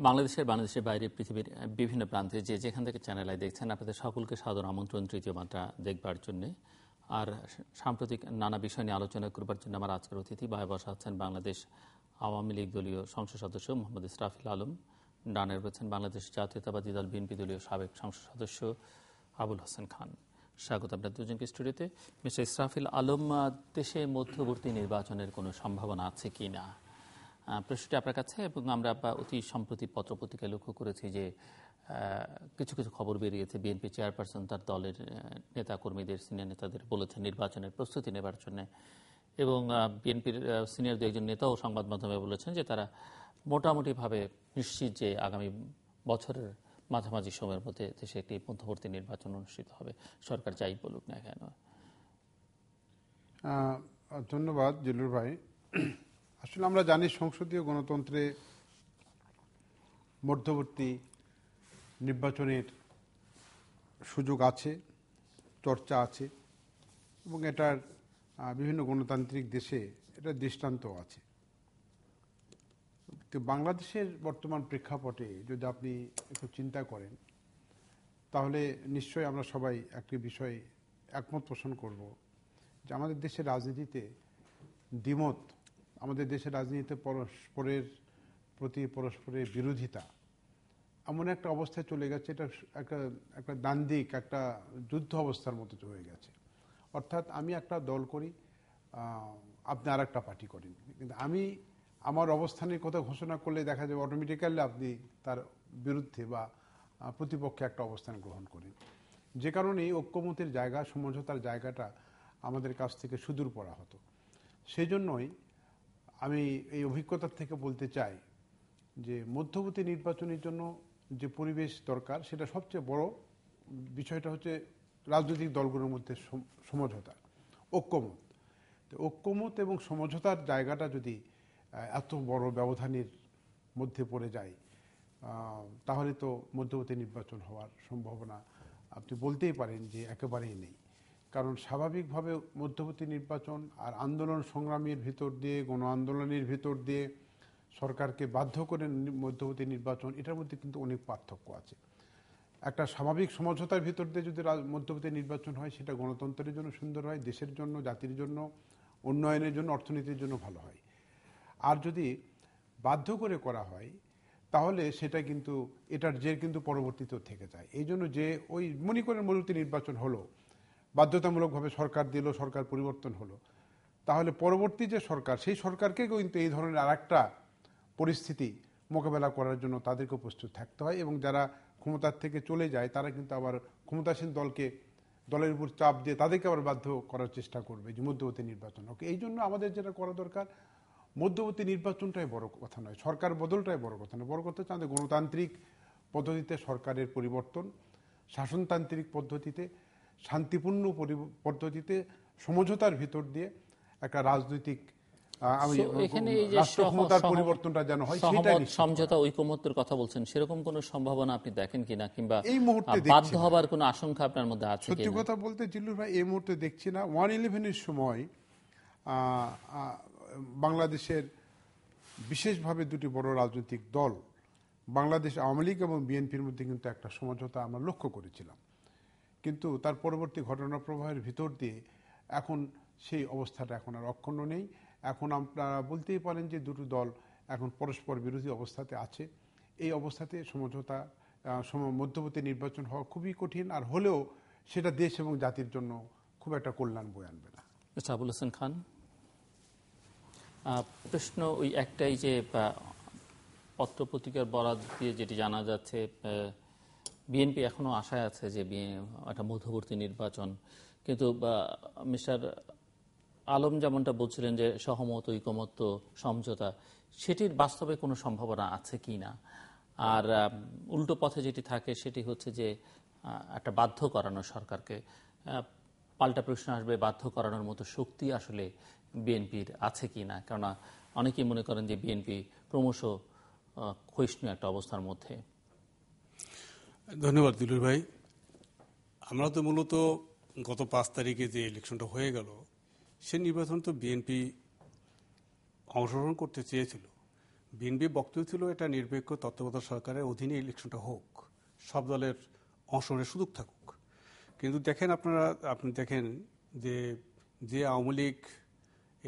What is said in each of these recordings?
বাংলাদেশের বাইরে পৃথিবীর বিভিন্ন প্রান্তে যেখান থেকে চ্যানেল আই দেখছেন, আপনাদের সকলকে সাদর আমন্ত্রণ তৃতীয় মাত্রা দেখবার জন্য। আর সাম্প্রতিক নানা বিষয় নিয়ে আলোচনা করবার জন্য আমার আজকের অতিথি ভাই বসা আছেন বাংলাদেশ আওয়ামী লীগ দলীয় সংসদ সদস্য মোহাম্মদ ইসরাফিল আলম, ডানে রয়েছেন বাংলাদেশ জাতীয়তাবাদী দল বিএনপি দলীয় সাবেক সংসদ সদস্য আবুল হাসান খান। স্বাগত আপনার দুজনকে স্টুডিওতে। মিস্টার ইসরাফিল আলম, দেশে মধ্যবর্তী নির্বাচনের কোনো সম্ভাবনা আছে কি না, প্রশ্নটি আপনার কাছে। এবং আমরা অতি সম্প্রতি পত্রপত্রিকায় লক্ষ্য করেছি যে কিছু কিছু খবর বেরিয়েছে, বিএনপি চেয়ারপারসন তার দলের নেতাকর্মীদের, সিনিয়র নেতাদের বলেছেন নির্বাচনের প্রস্তুতি নেবার জন্য। এবং বিএনপির সিনিয়র দু একজন নেতাও সংবাদ মাধ্যমে বলেছেন যে তারা মোটামুটিভাবে নিশ্চিত যে আগামী বছরের মাঝামাঝি সময়ের মধ্যে দেশে একটি মধ্যবর্তী নির্বাচন অনুষ্ঠিত হবে, সরকার যাই বলুক না কেন। ধন্যবাদ জিল্লুর ভাই। আসলে আমরা জানি সংসদীয় গণতন্ত্রে মধ্যবর্তী নির্বাচনের সুযোগ আছে, চর্চা আছে, এবং এটার বিভিন্ন গণতান্ত্রিক দেশে এটা দৃষ্টান্ত আছে। তো বাংলাদেশের বর্তমান প্রেক্ষাপটে যদি আপনি একটু চিন্তা করেন, তাহলে নিশ্চয়ই আমরা সবাই একটি বিষয়ে একমত পোষণ করব যে আমাদের দেশের রাজনীতিতে দ্বিমত, আমাদের দেশের রাজনীতিতে পরস্পরের প্রতি পরস্পরের বিরোধিতা এমন একটা অবস্থায় চলে গেছে, এটা একটা দ্বান্দ্বিক একটা যুদ্ধ অবস্থার মতো হয়ে গেছে। অর্থাৎ আমি একটা দল করি, আপনি আর একটা পার্টি করেন, কিন্তু আমি আমার অবস্থানের কথা ঘোষণা করলে দেখা যাবে অটোমেটিক্যালি আপনি তার বিরুদ্ধে বা প্রতিপক্ষে একটা অবস্থান গ্রহণ করেন। যে কারণে ঐক্যমতের জায়গা, সমঝোতার জায়গাটা আমাদের কাছ থেকে সুদূর পড়া হতো। সেই জন্যই আমি এই অভিজ্ঞতার থেকে বলতে চাই যে মধ্যবর্তী নির্বাচনের জন্য যে পরিবেশ দরকার, সেটা সবচেয়ে বড় বিষয়টা হচ্ছে রাজনৈতিক দলগুলোর মধ্যে সমঝোতা, ঐক্যমত। তো ঐক্যমত এবং সমঝোতার জায়গাটা যদি এত বড় ব্যবধানের মধ্যে পড়ে যায়, তাহলে তো মধ্যবর্তী নির্বাচন হওয়ার সম্ভাবনা আপনি বলতেই পারেন যে একেবারেই নেই। কারণ স্বাভাবিকভাবে মধ্যবর্তী নির্বাচন আর আন্দোলন সংগ্রামের ভিতর দিয়ে, গণ আন্দোলনের ভিতর দিয়ে সরকারকে বাধ্য করে মধ্যবর্তী নির্বাচন, এটার মধ্যে কিন্তু অনেক পার্থক্য আছে। একটা স্বাভাবিক সমঝোতার ভিতর দিয়ে যদি মধ্যবর্তী নির্বাচন হয়, সেটা গণতন্ত্রের জন্য সুন্দর হয়, দেশের জন্য, জাতির জন্য, উন্নয়নের জন্য, অর্থনীতির জন্য ভালো হয়। আর যদি বাধ্য করে করা হয়, তাহলে সেটা কিন্তু এটার জের কিন্তু পরবর্তীতেও থেকে যায়। এই জন্য যে ওই মনে করেন মধ্যবর্তী নির্বাচন হলো, বাধ্যতামূলকভাবে সরকার দিল, সরকার পরিবর্তন হলো, তাহলে পরবর্তী যে সরকার, সেই সরকারকে কিন্তু এই ধরনের আর একটা পরিস্থিতি মোকাবেলা করার জন্য তাদেরকে প্রস্তুত থাকতে হয়। এবং যারা ক্ষমতার থেকে চলে যায়, তারা কিন্তু আবার ক্ষমতাসীন দলের উপর চাপ দিয়ে তাদেরকে আবার বাধ্য করার চেষ্টা করবে যে মধ্যবর্তী নির্বাচন হোক। এই জন্য আমাদের যেটা করা দরকার, মধ্যবর্তী নির্বাচনটাই বড় কথা নয়, সরকার বদলটাই বড় কথা নয়। বড় কথা হচ্ছে আমাদের গণতান্ত্রিক পদ্ধতিতে সরকারের পরিবর্তন, শাসনতান্ত্রিক পদ্ধতিতে, শান্তিপূর্ণ পদ্ধতিতে, সমঝোতার ভিতর দিয়ে একটা রাজনৈতিক পরিবর্তনটা যেন হয়, সমঝোতা ঐকমত্যের কথা বলছেন, সেরকম কোন সম্ভাবনা আপনি দেখেন কিনা, কিংবা এই মুহূর্তে বাধ্য হবার কোন আশঙ্কা আপনার মধ্যে আছে? সত্যি কথা বলতে জিল্লুর ভাই, এই মুহূর্তে দেখছি না। 1/11 সময় বাংলাদেশের বিশেষভাবে দুটি বড় রাজনৈতিক দল, বাংলাদেশ আওয়ামী লীগ এবং বিএনপির মধ্যে কিন্তু একটা সমঝোতা আমরা লক্ষ্য করেছিলাম, কিন্তু তার পরবর্তী ঘটনা প্রবাহের ভিতর দিয়ে এখন সেই অবস্থাটা এখন আর অক্ষুণ্ণ নেই। এখন আপনারা বলতেই পারেন যে দুটো দল এখন পরস্পর বিরোধী অবস্থাতে আছে। এই অবস্থাতে সমঝোতা, মধ্যবর্তী নির্বাচন হওয়া খুবই কঠিন, আর হলেও সেটা দেশ এবং জাতির জন্য খুব একটা কল্যাণ বয়ে আনবে না। আবুল হাসান খান, প্রশ্ন ওই একটাই যে পত্রপত্রিকার বরাত দিয়ে যেটি জানা যাচ্ছে, বিএনপি এখনো আশায় আছে যে একটা মধ্যবর্তী নির্বাচন, কিন্তু মিস্টার আলম যেমনটা বলছিলেন যে সহমত, ঐকমত্য, সমঝোতা, সেটির বাস্তবে কোনো সম্ভাবনা আছে কি না। আর উল্টো পথে যেটি থাকে সেটি হচ্ছে যে একটা বাধ্য করানো সরকারকে। পাল্টা প্রশ্ন আসবে, বাধ্য করানোর মতো শক্তি আসলে বিএনপির আছে কি না, কেননা অনেকেই মনে করেন যে বিএনপি ক্রমশ ক্ষয়িষ্ণু একটা অবস্থার মধ্যে। ধন্যবাদ দিলুর ভাই। আমরা তো মূলত গত 5 তারিখে যে ইলেকশনটা হয়ে গেল, সে নির্বাচন তো বিএনপি অংশগ্রহণ করতে চেয়েছিল। বিএনপি বক্তব্য ছিল এটা নিরপেক্ষ তত্ত্বাবধায়ক সরকারের অধীনে ইলেকশনটা হোক, সব দলের অংশগ্রহণের সুযোগ থাকুক। কিন্তু দেখেন আপনি দেখেন যে আওয়ামী লীগ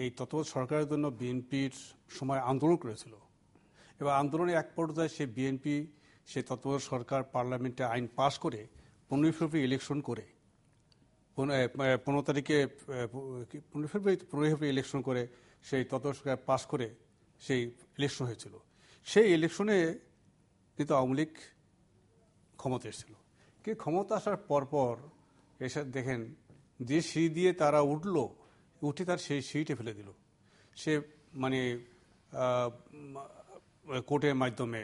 এই তত্ত্বাবধায়ক সরকারের জন্য বিএনপির সময় আন্দোলন করেছিল, এবার আন্দোলনের এক পর্যায়ে সে বিএনপি সেই তত্ত্বাবধায়ক সরকার পার্লামেন্টে আইন পাশ করে 15 ফেব্রুয়ারি ইলেকশন করে 15 তারিখে 15 ফেব্রুয়ারি ইলেকশন করে সেই তত্ত্বাবধায়ক সরকার পাশ করে সেই ইলেকশন হয়েছিল। সেই ইলেকশনে কিন্তু আওয়ামী লীগ ক্ষমতা এসেছিল। কিন্তু ক্ষমতা আসার পরপর এসে দেখেন যে সিঁড়ি দিয়ে তারা উঠে তার সেই সিঁড়িতে ফেলে দিল। সে মানে কোর্টের মাধ্যমে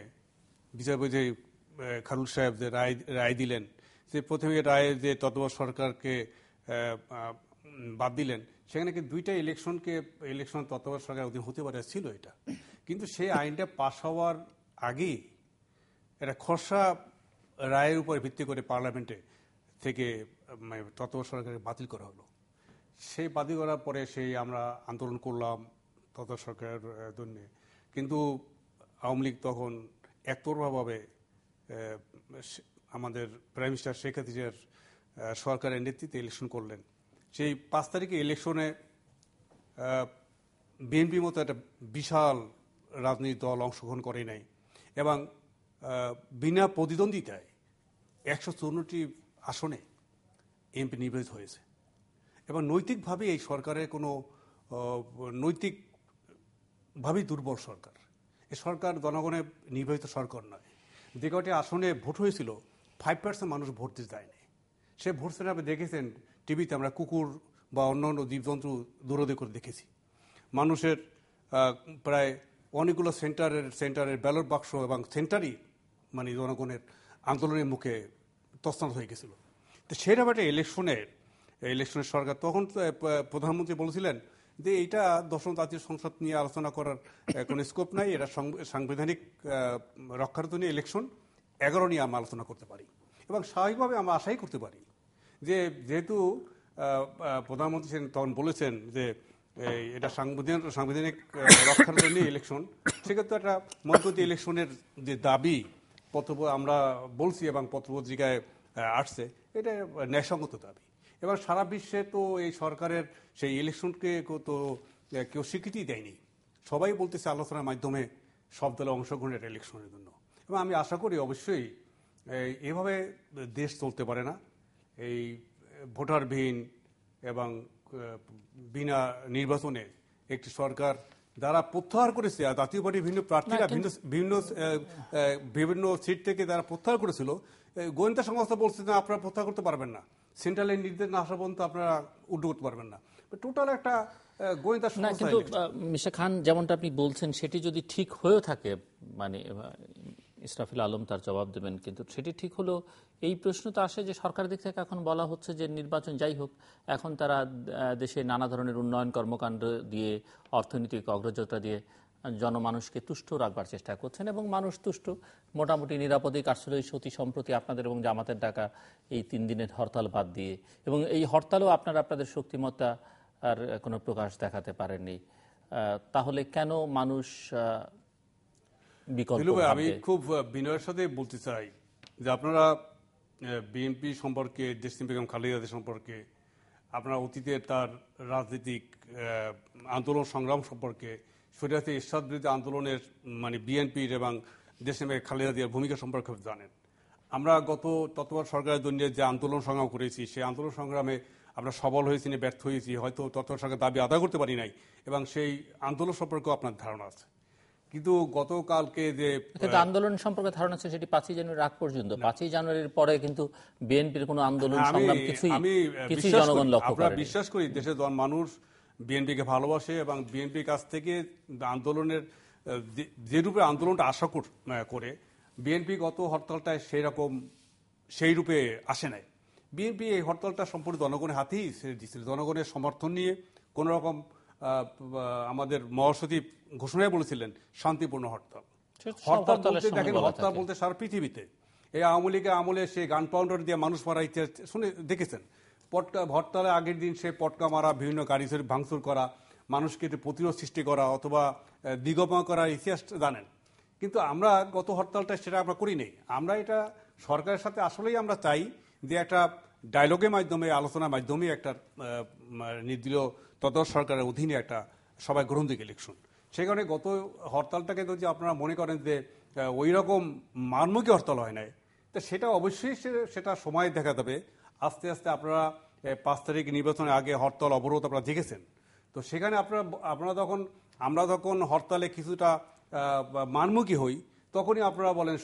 বিচারপতি খারুল সাহেব যে রায় দিলেন, যে প্রথমে রায়ে যে তত্ত্বাবধায়ক সরকারকে বাদ দিলেন, সেখানে কি 2টা ইলেকশন তত্ত্বাবধায়ক সরকার অধীন হতে পারে ছিল এটা। কিন্তু সেই আইনটা পাশ হওয়ার আগেই এটা খসড়া রায়ের উপর ভিত্তি করে পার্লামেন্টে থেকে তত্ত্বাবধায়ক সরকারকে বাতিল করা হলো। সেই বাতিল করার পরে আমরা আন্দোলন করলাম তত্ত্বাবধায়ক সরকারের জন্য। কিন্তু আওয়ামী লীগ তখন একতরফাভাবে আমাদের প্রাইম মিনিস্টার শেখ হাসিনার সরকারের নেতৃত্বে ইলেকশন করলেন। সেই 5 তারিখে ইলেকশনে বিএনপির মতো একটা বিশাল রাজনৈতিক দল অংশগ্রহণ করে নাই এবং বিনা প্রতিদ্বন্দ্বিতায় 154টি আসনে এমপি নির্বাচিত হয়েছে। এবং নৈতিকভাবে এই সরকারের কোনো নৈতিকভাবেই দুর্বল সরকার। এই সরকার জনগণের নির্বাচিত সরকার নয়। যে কটি আসনে ভোট হয়েছিল 5% মানুষ ভোট দিতে যায়নি। সে ভোট সেটা আপনি দেখেছেন টিভিতে, আমরা কুকুর বা অন্যান্য জীবজন্তু দৌড়াদৌড়ি করে দেখেছি। মানুষের প্রায় অনেকগুলো সেন্টারের ব্যালট বাক্স এবং সেন্টারই মানে জনগণের আন্দোলনের মুখে তছনছ হয়ে গেছিল। তো সেরকম একটা ইলেকশনের সরকার তখন প্রধানমন্ত্রী বলেছিলেন যে এইটা 10ম জাতীয় সংসদ নিয়ে আলোচনা করার কোনো স্কোপ নাই, এটা সাংবিধানিক রক্ষার জন্য ইলেকশন 11 নিয়ে আমরা আলোচনা করতে পারি। এবং স্বাভাবিকভাবে আমরা আশাই করতে পারি যে যেহেতু প্রধানমন্ত্রী তখন বলেছেন যে এটা সাংবিধানিক রক্ষার জন্য ইলেকশন, সেক্ষেত্রে একটা মধ্যবর্তী ইলেকশনের যে দাবি আমরা বলছি এবং পত্রপত্রিকায় আসছে, এটা ন্যায়সঙ্গত দাবি। এবং সারা বিশ্বে তো এই সরকারের সেই ইলেকশনকে তো কেউ স্বীকৃতি দেয়নি। সবাই বলতেছে আলোচনার মাধ্যমে সব দলে অংশগ্রহণের ইলেকশনের জন্য। এবং আমি আশা করি অবশ্যই এভাবে দেশ চলতে পারে না। এই ভোটারবিহীন এবং বিনা নির্বাচনে একটি সরকার যারা প্রত্যাহার করেছে, জাতীয় পার্টির ভিন্ন প্রার্থীরা বিভিন্ন সিট থেকে যারা প্রত্যাহার করেছিল, গোয়েন্দা সংস্থা বলছে না আপনারা প্রত্যাহার করতে পারবেন না, সেন্ট্রালের নির্দেশ না আসা পর্যন্ত আপনারা উল্টো করতে পারবেন না। টোটাল একটা গোয়েন্দা সংস্থা। কিন্তু মিস্টার খান যেমনটা আপনি বলছেন সেটি যদি ঠিক হয়েও থাকে, মানে ইসরাফিল আলম তার জবাব দেবেন, কিন্তু সেটি ঠিক হলো এই প্রশ্ন তো আসে যে সরকারের দিক থেকে এখন বলা হচ্ছে যে নির্বাচন যাই হোক, এখন তারা দেশে নানা ধরনের উন্নয়ন কর্মকাণ্ড দিয়ে, অর্থনৈতিক অগ্রযাত্রা দিয়ে জনমানুষকে তুষ্ট রাখবার চেষ্টা করছেন এবং মানুষ তুষ্ট, মোটামুটি নিরাপদেই কাটছিল এই সতী সম্প্রতি আপনাদের এবং জামাতের ডাকা এই 3 দিনের হরতাল বাদ দিয়ে। এবং এই হরতালেও আপনাদের শক্তিমত্তা আর কোনো প্রকাশ দেখাতে পারেননি। তাহলে কেন মানুষ বিকল্প? আমি খুব বিনয়ের সাথে বলতে চাই যে আপনারা বিএনপি সম্পর্কে, দেশনেত্রী বেগম খালেদা সম্পর্কে, আপনারা অতীতের তার রাজনৈতিক আন্দোলন সংগ্রাম সম্পর্কে, শরীয়তে এরশাদ বিরোধী আন্দোলনের মানে বিএনপির এবং দেশনেত্রী খালেদা জিয়ার ভূমিকা সম্পর্কে জানেন। আমরা গত তত্ত্বাবধায়ক সরকারের জন্য যে আন্দোলন সংগ্রাম করেছি, সেই আন্দোলন সংগ্রামে আমরা সফল হয়েছি না ব্যর্থ হয়েছি, হয়তো তত্ত্বাবধায়ক সরকার দাবি আদায় করতে পারি নাই, এবং সেই আন্দোলন সম্পর্কেও আপনার ধারণা আছে। কিন্তু গতকালকে যে আন্দোলন সম্পর্কে ধারণা আছে সেটি 5ই জানুয়ারির আগ পর্যন্ত। 5ই জানুয়ারির পরে কিন্তু বিএনপির কোনো আন্দোলন সংগ্রাম কিছুই জনগণ লক্ষ্য করে। বিশ্বাস করি দেশের মানুষ বিএনপিকে ভালোবাসে এবং বিএনপির কাছ থেকে আন্দোলনের যে রূপে আন্দোলনটা আশা করে বিএনপি গত হরতালটায় সেই রূপে আসে নাই। বিএনপি এই হরতালটা সম্পূর্ণ জনগণের হাতেই ছেড়ে দিয়েছিল। জনগণের সমর্থন নিয়ে কোন রকম আমাদের মহাসচিব ঘোষণায় বলেছিলেন শান্তিপূর্ণ হরতাল। হরতাল বলতে দেখেন, হরতাল বলতে সারা পৃথিবীতে এই আওয়ামী লীগের আমলে সে গান পাউডার দিয়ে মানুষ মারা ইতিহাস শুনে দেখেছেন। হরতালের আগের দিন সে পটকা মারা, বিভিন্ন গাড়ি ভাঙচুর করা, মানুষকে প্রতিরোধ সৃষ্টি করা অথবা দিগমা করার ইতিহাস জানেন। কিন্তু আমরা গত হরতালটা সেটা আমরা করি নাই। আমরা এটা সরকারের সাথে আসলেই আমরা চাই যে একটা ডায়লগের মাধ্যমে, আলোচনার মাধ্যমে একটা নির্দলীয় তত্ত্বাবধায়ক সরকারের অধীনে একটা সবাই গ্রহণযোগ্য ইলেকশন। সেই কারণে গত হরতালটাকে যদি আপনারা মনে করেন যে ওই রকম মানমুখী হরতাল হয় নাই, তো সেটা অবশ্যই সেটা সময় দেখা যাবে। আস্তে আস্তে আপনারা 5 তারিখ নির্বাচনের আগে হরতাল অবরোধ আপনারা দেখেছেন। তো সেখানে আমরা যখন হরতালে কিছুটা মানমুখী হই, তখনই আপনারা বলেন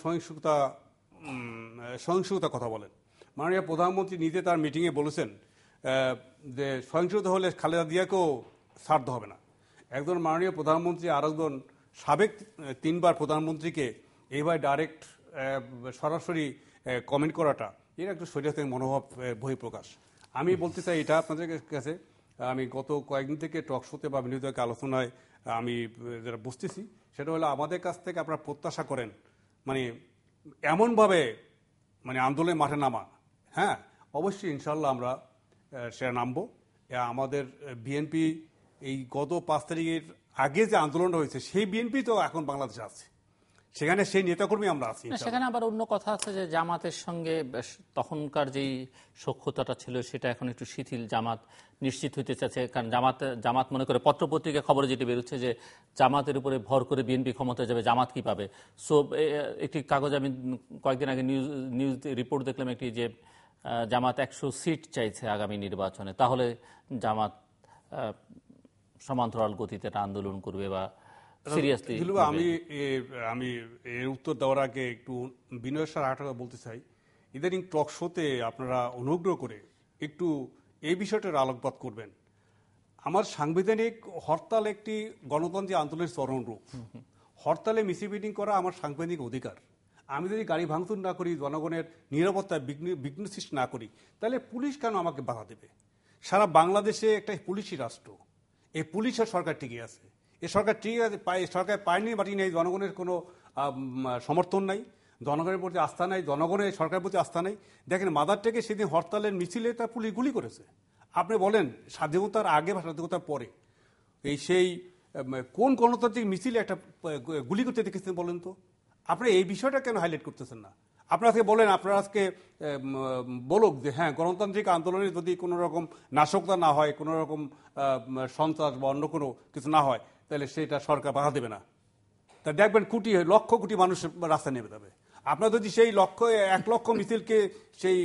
সহিংসতার কথা বলেন। মাননীয় প্রধানমন্ত্রী নিজে তার মিটিংয়ে বলেছেন যে সহিংসতা হলে খালেদা জিয়াকেও ছাড় দেওয়া হবে না। একজন মাননীয় প্রধানমন্ত্রী আর একজন সাবেক 3 বার প্রধানমন্ত্রীকে এইভাবে ডাইরেক্ট সরাসরি কমেন্ট করাটা এটা একটু স্বৈরাচারী মনোভাব বহিঃপ্রকাশ। আমি বলতে চাই এটা আপনাদের কাছে, আমি গত কয়েকদিন থেকে টক শোতে বা বিনোদক আলোচনায় আমি যেটা বুঝতেছি সেটা হলো আমাদের কাছ থেকে আপনারা প্রত্যাশা করেন মানে এমনভাবে মানে আন্দোলনের মাঠে নামা। হ্যাঁ, অবশ্যই ইনশাল্লাহ আমরা সেটা নামবো। আমাদের বিএনপি এই গত 5 তারিখের আগে যে আন্দোলনটা হয়েছে সেই বিএনপি তো এখন বাংলাদেশে আছে, সেখানে সেই নেতাকর্মী আমরা আছি। সেখানে আবার অন্য কথা আছে যে জামাতের সঙ্গে তখনকার যেই সখ্যতাটা ছিল সেটা এখন একটু শিথিল, জামাত নিশ্চিত হইতে চাচ্ছে। কারণ জামাত মনে করে, পত্রপত্রিকা খবরে যেটি বেরোচ্ছে যে জামাতের উপরে ভর করে বিএনপি ক্ষমতায় যাবে, জামাত কি পাবে। সো একটি কাগজ আমি কয়েকদিন আগে নিউজ রিপোর্ট দেখলাম একটি, যে জামাত 100 সিট চাইছে আগামী নির্বাচনে, তাহলে জামাত সমান্তরাল গতিতে আন্দোলন করবে বা সিরিয়াসলি। আমি এর উত্তর দেওয়ার আগে একটু বিনয়ের সাথে আরেকটা বলতে চাই। ইদানিং টক শোতে আপনারা অনুগ্রহ করে একটু এই বিষয়টার আলোকপাত করবেন। আমার সাংবিধানিক হরতাল একটি গণতান্ত্রিক আন্দোলনের চরম রূপ। হরতালে মিছিল মিটিং করা আমার সাংবিধানিক অধিকার। আমি যদি গাড়ি ভাঙচুর না করি, জনগণের নিরাপত্তায় বিঘ্ন সৃষ্টি না করি, তাহলে পুলিশ কেন আমাকে বাধা দেবে? সারা বাংলাদেশে একটা পুলিশি রাষ্ট্র, এই পুলিশের সরকার টিকে আছে। এই সরকার ঠিক আছে, সরকার পায়নি বাটি নেই, জনগণের কোনো সমর্থন নাই, জনগণের প্রতি আস্থা নাই, জনগণের সরকারের প্রতি আস্থা নাই। দেখেন মাদারটেকে সেদিন হরতালের মিছিলে তার পুলিশ গুলি করেছে। আপনি বলেন স্বাধীনতার আগে বা স্বাধীনতার পরে সেই কোন গণতান্ত্রিক মিছিলে একটা গুলি করতে দেখেছেন বলেন তো? আপনি এই বিষয়টা কেন হাইলাইট করতেছেন না? আপনারা আজকে বলেন, আপনারা আজকে বলুক যে হ্যাঁ গণতান্ত্রিক আন্দোলনে যদি কোনো রকম নাশকতা না হয়, কোনো রকম সন্ত্রাস বা অন্য কোনো কিছু না হয়, তাহলে সেটা সরকার বাধা দেবে না। তা দেখবেন লক্ষ কোটি মানুষ রাস্তায় নেমে যাবে। আপনারা যদি সেই 1 লক্ষ মিছিলকে, সেই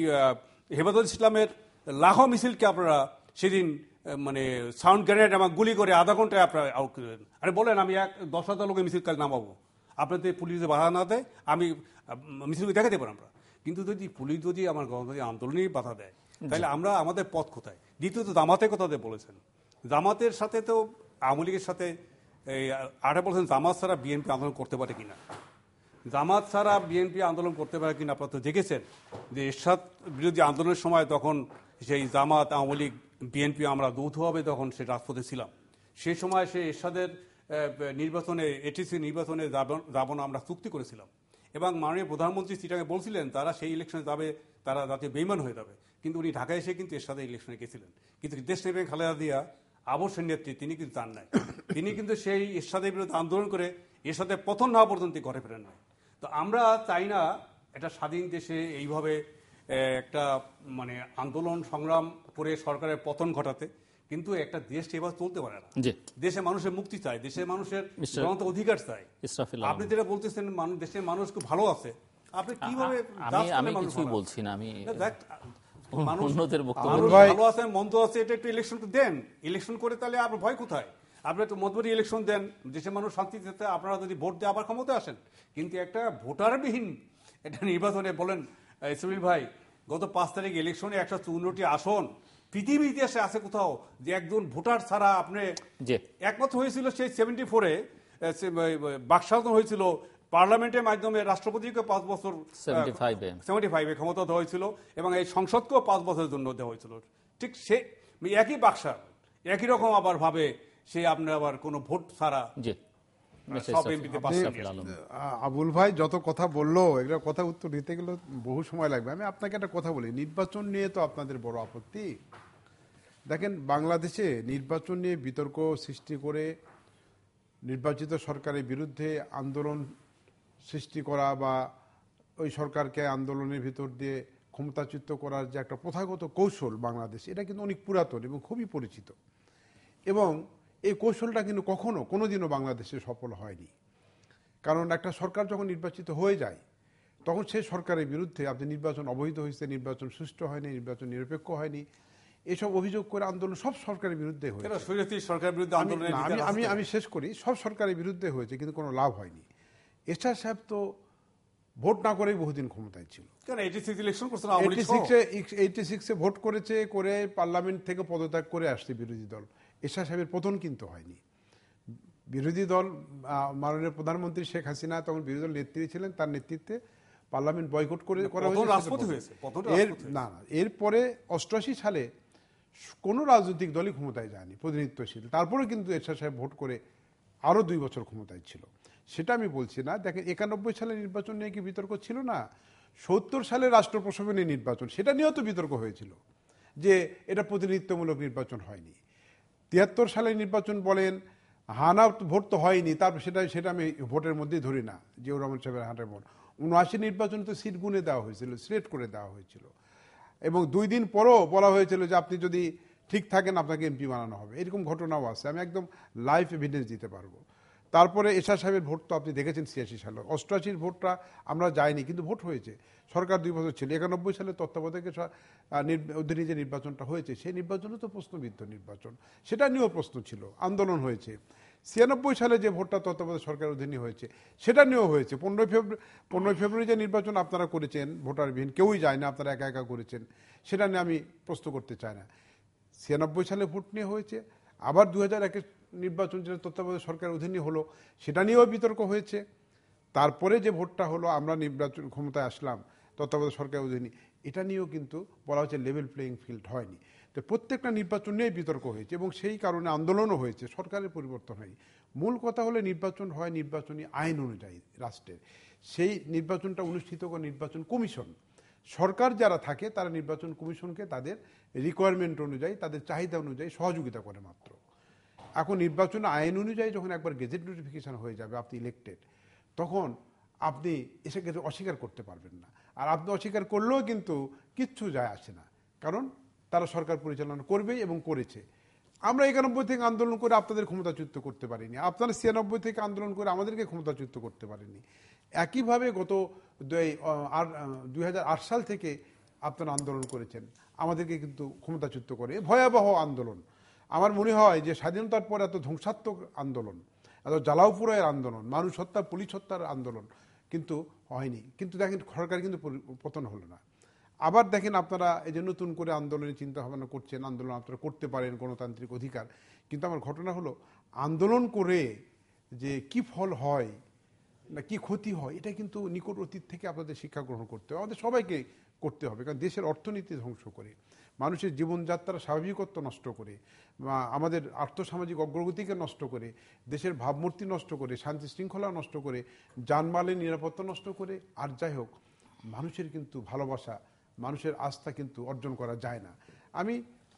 হেফাজত ইসলামের লাখো মিছিলকে আপনারা সেদিন মানে সাউন্ড গ্রেনেড এবং গুলি করে আধা ঘন্টায় আপনারা আউট করে দেন। আরে বলেন আমি 10,000 লোকের মিছিল কাজ নামাবো, আপনাদের পুলিশে বাধা না দেয়, আমি মিছিলকে দেখাতে পারি আমরা। কিন্তু পুলিশ যদি আমার গণতান্ত্রিক আন্দোলনেই বাধা দেয়, তাহলে আমরা আমাদের পথ কোথায়? দ্বিতীয়ত জামাতের কথা বলেছেন, জামাতের সাথে তো আওয়ামী লীগের সাথে আরে বলছেন জামাত ছাড়া বিএনপি আন্দোলন করতে পারে কিনা। জামাত ছাড়া বিএনপি আন্দোলন করতে পারে কিনা আপনারা তো দেখেছেন যে এরশাদ বিরোধী আন্দোলনের সময় তখন সেই জামাত, আওয়ামী লীগ, বিএনপি আমরা যৌথভাবে তখন সে রাজপথে ছিলাম। সেই সময় সে এরশাদের নির্বাচনে, এটিসি নির্বাচনে যাব না আমরা চুক্তি করেছিলাম। এবং মাননীয় প্রধানমন্ত্রী চিটাগাঙ্গে বলছিলেন তারা সেই ইলেকশনে যাবে, তারা যাতে বেইমান হয়ে যাবে। কিন্তু উনি ঢাকায় এসে কিন্তু এরশাদের ইলেকশনে গেছিলেন। কিন্তু দেশ নেবে খালেদা জিয়া আবশ্যের নেত্রী, তিনি কিন্তু চান নাই। তিনি কিন্তু সেই এরশাদের বিরুদ্ধে আন্দোলন করে এরশাদের পতন হওয়া পর্যন্ত ঘরে ফেরেন নাই। তো আমরা চাই না একটা স্বাধীন দেশে এইভাবে একটা মানে আন্দোলন সংগ্রাম করে সরকারের পতন ঘটাতে। কিন্তু একটা দেশ এবার চলতে পারে না। দেশে মানুষের মুক্তি চাই, দেশের মানুষের গণতান্ত্রিক অধিকার চাই। আপনি যেটা বলতেছেন দেশের মানুষ খুব ভালো আছে, আপনি কিভাবে? আমি কিছুই বলছি না, আমি ভালো আছে মন্দ আছে, এটা একটু ইলেকশন দেন, ইলেকশন করে তাহলে আপনার ভয় কোথায়? আপনি একটু মতবাদী ইলেকশন দেন, দেশের মানুষ শান্তিতে, আপনারা যদি ভোট দিয়ে আবার ক্ষমতায় আসেন। কিন্তু একটা ভোটারবিহীন একটা নির্বাচনে বলেন ইসমাইল ভাই, গত 5 তারিখ ইলেকশনে 154টি আসন পৃথিবীর ইতিহাসে আছে কোথাও যে একজন ভোটার ছাড়া আপনি একমাত্র হয়েছিল সেই 74-এ বাকশালন হয়েছিল পার্লামেন্টের মাধ্যমে, রাষ্ট্রপতিকে 5 বছর 75-এ ক্ষমতা দেওয়া হয়েছিল এবং এই সংসদকেও 5 বছরের জন্য দেওয়া হয়েছিল। ঠিক সে একই বাকশাল, একই রকম আবার ভাবে সে আপনি আবার কোনো ভোট ছাড়া আবুল ভাই যত কথা বললো, এগুলো কথা উত্তর দিতে গেলে বহু সময় লাগবে। আমি আপনাকে একটা কথা বলি, নির্বাচন নিয়ে তো আপনাদের বড় আপত্তি। দেখেন বাংলাদেশে নির্বাচন নিয়ে বিতর্ক সৃষ্টি করে নির্বাচিত সরকারের বিরুদ্ধে আন্দোলন সৃষ্টি করা বা ওই সরকারকে আন্দোলনের ভিতর দিয়ে ক্ষমতাচ্যুত করার যে একটা প্রথাগত কৌশল বাংলাদেশ, এটা কিন্তু অনেক পুরাতন এবং খুবই পরিচিত। এবং এই কৌশলটা কিন্তু কখনো কোনোদিনও বাংলাদেশে সফল হয়নি। কারণ একটা সরকার যখন নির্বাচিত হয়ে যায় তখন সেই সরকারের বিরুদ্ধে আপনি নির্বাচন অবৈধ হয়েছে, নির্বাচন সুষ্ঠু হয়নি, নির্বাচন নিরপেক্ষ হয়নি, এসব অভিযোগ করে আন্দোলন সব সরকারের বিরুদ্ধে হয়েছে। সরকারের বিরুদ্ধে আমি শেষ করি, সব সরকারের বিরুদ্ধে হয়েছে কিন্তু কোনো লাভ হয়নি। এরশাদ সাহেব তো ভোট না করেই বহুদিন ক্ষমতায় ছিল। 86-এ ভোট করেছে, করে পার্লামেন্ট থেকে পদত্যাগ করে আসছে বিরোধী দল। এরশাদ সাহেবের পতন কিন্তু হয়নি। বিরোধী দল মাননীয় প্রধানমন্ত্রী শেখ হাসিনা তখন বিরোধী দল নেত্রী ছিলেন, তার নেতৃত্বে পার্লামেন্ট বয়কট করা হয়েছে। না, এরপরে 88 সালে কোনো রাজনৈতিক দলই ক্ষমতায় যায়নি প্রতিনিধিত্বশীল। তারপরে কিন্তু এরশাদ সাহেব ভোট করে আরো 2 বছর ক্ষমতায় ছিল। সেটা আমি বলছি না। দেখেন 91 সালে নির্বাচন নিয়ে কি বিতর্ক ছিল না? 70 সালে রাষ্ট্র প্রশাসনের নির্বাচন, সেটা নিয়েও তো বিতর্ক হয়েছিল যে এটা প্রতিনিধিত্বমূলক নির্বাচন হয়নি। 73 সালের নির্বাচন বলেন, হানা ভোট তো হয়নি, তারপর সেটা আমি ভোটের মধ্যেই ধরি না, জিয়াউর রহমান সাহেবের হানার ভোট। 79 নির্বাচনে তো সিট গুনে দেওয়া হয়েছিল, সিলেক্ট করে দেওয়া হয়েছিল, এবং 2 দিন পরও বলা হয়েছিল যে আপনি যদি ঠিক থাকেন আপনাকে এমপি বানানো হবে। এরকম ঘটনাও আছে, আমি একদম লাইভ এভিডেন্স দিতে পারবো। তারপরে এরশাদ সাহেবের ভোট তো আপনি দেখেছেন 86 সালে। 88 ভোটটা আমরা যাইনি, কিন্তু ভোট হয়েছে, সরকার 2 বছর ছিল। 91 সালে তত্ত্বাবধায়ক অধীনে যে নির্বাচনটা হয়েছে, সেই নির্বাচনে তো প্রশ্নবিদ্ধ নির্বাচন, সেটা নিয়েও প্রশ্ন ছিল, আন্দোলন হয়েছে। 96 সালে যে ভোটটা তত্ত্বাবধায়ক সরকার অধীনে হয়েছে, সেটা নিয়েও হয়েছে। 15 ফেব্রুয়ারি যে নির্বাচন আপনারা করেছেন ভোটারবিহীন, কেউই যায় না, আপনারা একা একা করেছেন, সেটা নিয়ে আমি প্রশ্ন করতে চাই না। 96 সালে ভোট নিয়ে হয়েছে। আবার 2001 নির্বাচন যেটা তত্ত্বাবধায়ক সরকারের অধীনে হলো, সেটা নিয়েও বিতর্ক হয়েছে। তারপরে যে ভোটটা হলো, আমরা নির্বাচন ক্ষমতায় আসলাম তত্ত্বাবধায়ক সরকারের অধীনে, এটা নিয়েও কিন্তু বলা হচ্ছে লেভেল প্লেইং ফিল্ড হয়নি। তো প্রত্যেকটা নির্বাচন নিয়েই বিতর্ক হয়েছে এবং সেই কারণে আন্দোলনও হয়েছে, সরকারের পরিবর্তন হয়নি। মূল কথা হলো নির্বাচন হয় নির্বাচনী আইন অনুযায়ী রাষ্ট্রের, সেই নির্বাচনটা অনুষ্ঠিত করে নির্বাচন কমিশন। সরকার যারা থাকে তারা নির্বাচন কমিশনকে তাদের রিকোয়ারমেন্ট অনুযায়ী, তাদের চাহিদা অনুযায়ী সহযোগিতা করে মাত্র। এখন নির্বাচন আইন অনুযায়ী যখন একবার গেজেট নোটিফিকেশন হয়ে যাবে, আপনি ইলেক্টেড, তখন আপনি এসে অস্বীকার করতে পারবেন না। আর আপনি অস্বীকার করলেও কিন্তু কিচ্ছু যায় আসে না, কারণ তারা সরকার পরিচালনা করবেই এবং করেছে। আমরা 91 থেকে আন্দোলন করে আপনাদের ক্ষমতাচ্যুত করতে পারিনি, আপনারা 96 থেকে আন্দোলন করে আমাদেরকে ক্ষমতাচ্যুত করতে পারেননি। একইভাবে গত 2008 সাল থেকে আপনারা আন্দোলন করেছেন, আমাদেরকে কিন্তু ক্ষমতাচ্যুত করে। ভয়াবহ আন্দোলন। আমার মনে হয় যে স্বাধীনতার পর এত ধ্বংসাত্মক আন্দোলন, এত জ্বালাওপুরের আন্দোলন, মানুষ হত্যা, পুলিশ হত্যার আন্দোলন কিন্তু হয়নি। কিন্তু দেখেন সরকার কিন্তু পতন হলো না। আবার দেখেন আপনারা এই যে নতুন করে আন্দোলনের চিন্তা ভাবনা করছেন, আন্দোলন আপনারা করতে পারেন, গণতান্ত্রিক অধিকার। কিন্তু আমার ঘটনা হলো, আন্দোলন করে যে কি ফল হয় না কি ক্ষতি হয়, এটা কিন্তু নিকট অতীত থেকে আপনাদের শিক্ষা গ্রহণ করতে হবে, আমাদের সবাইকে করতে হবে। কারণ দেশের অর্থনীতি ধ্বংস করে, মানুষের জীবনযাত্রার স্বাভাবিকত্ব নষ্ট করে, আমাদের আর্থসামাজিক অগ্রগতিকে নষ্ট করে, দেশের ভাবমূর্তি নষ্ট করে, শান্তি শৃঙ্খলা নষ্ট করে, জানমালের নিরাপত্তা নষ্ট করে, আর যাই হোক মানুষের কিন্তু ভালোবাসা, মানুষের আস্থা কিন্তু অর্জন করা যায় না। আমি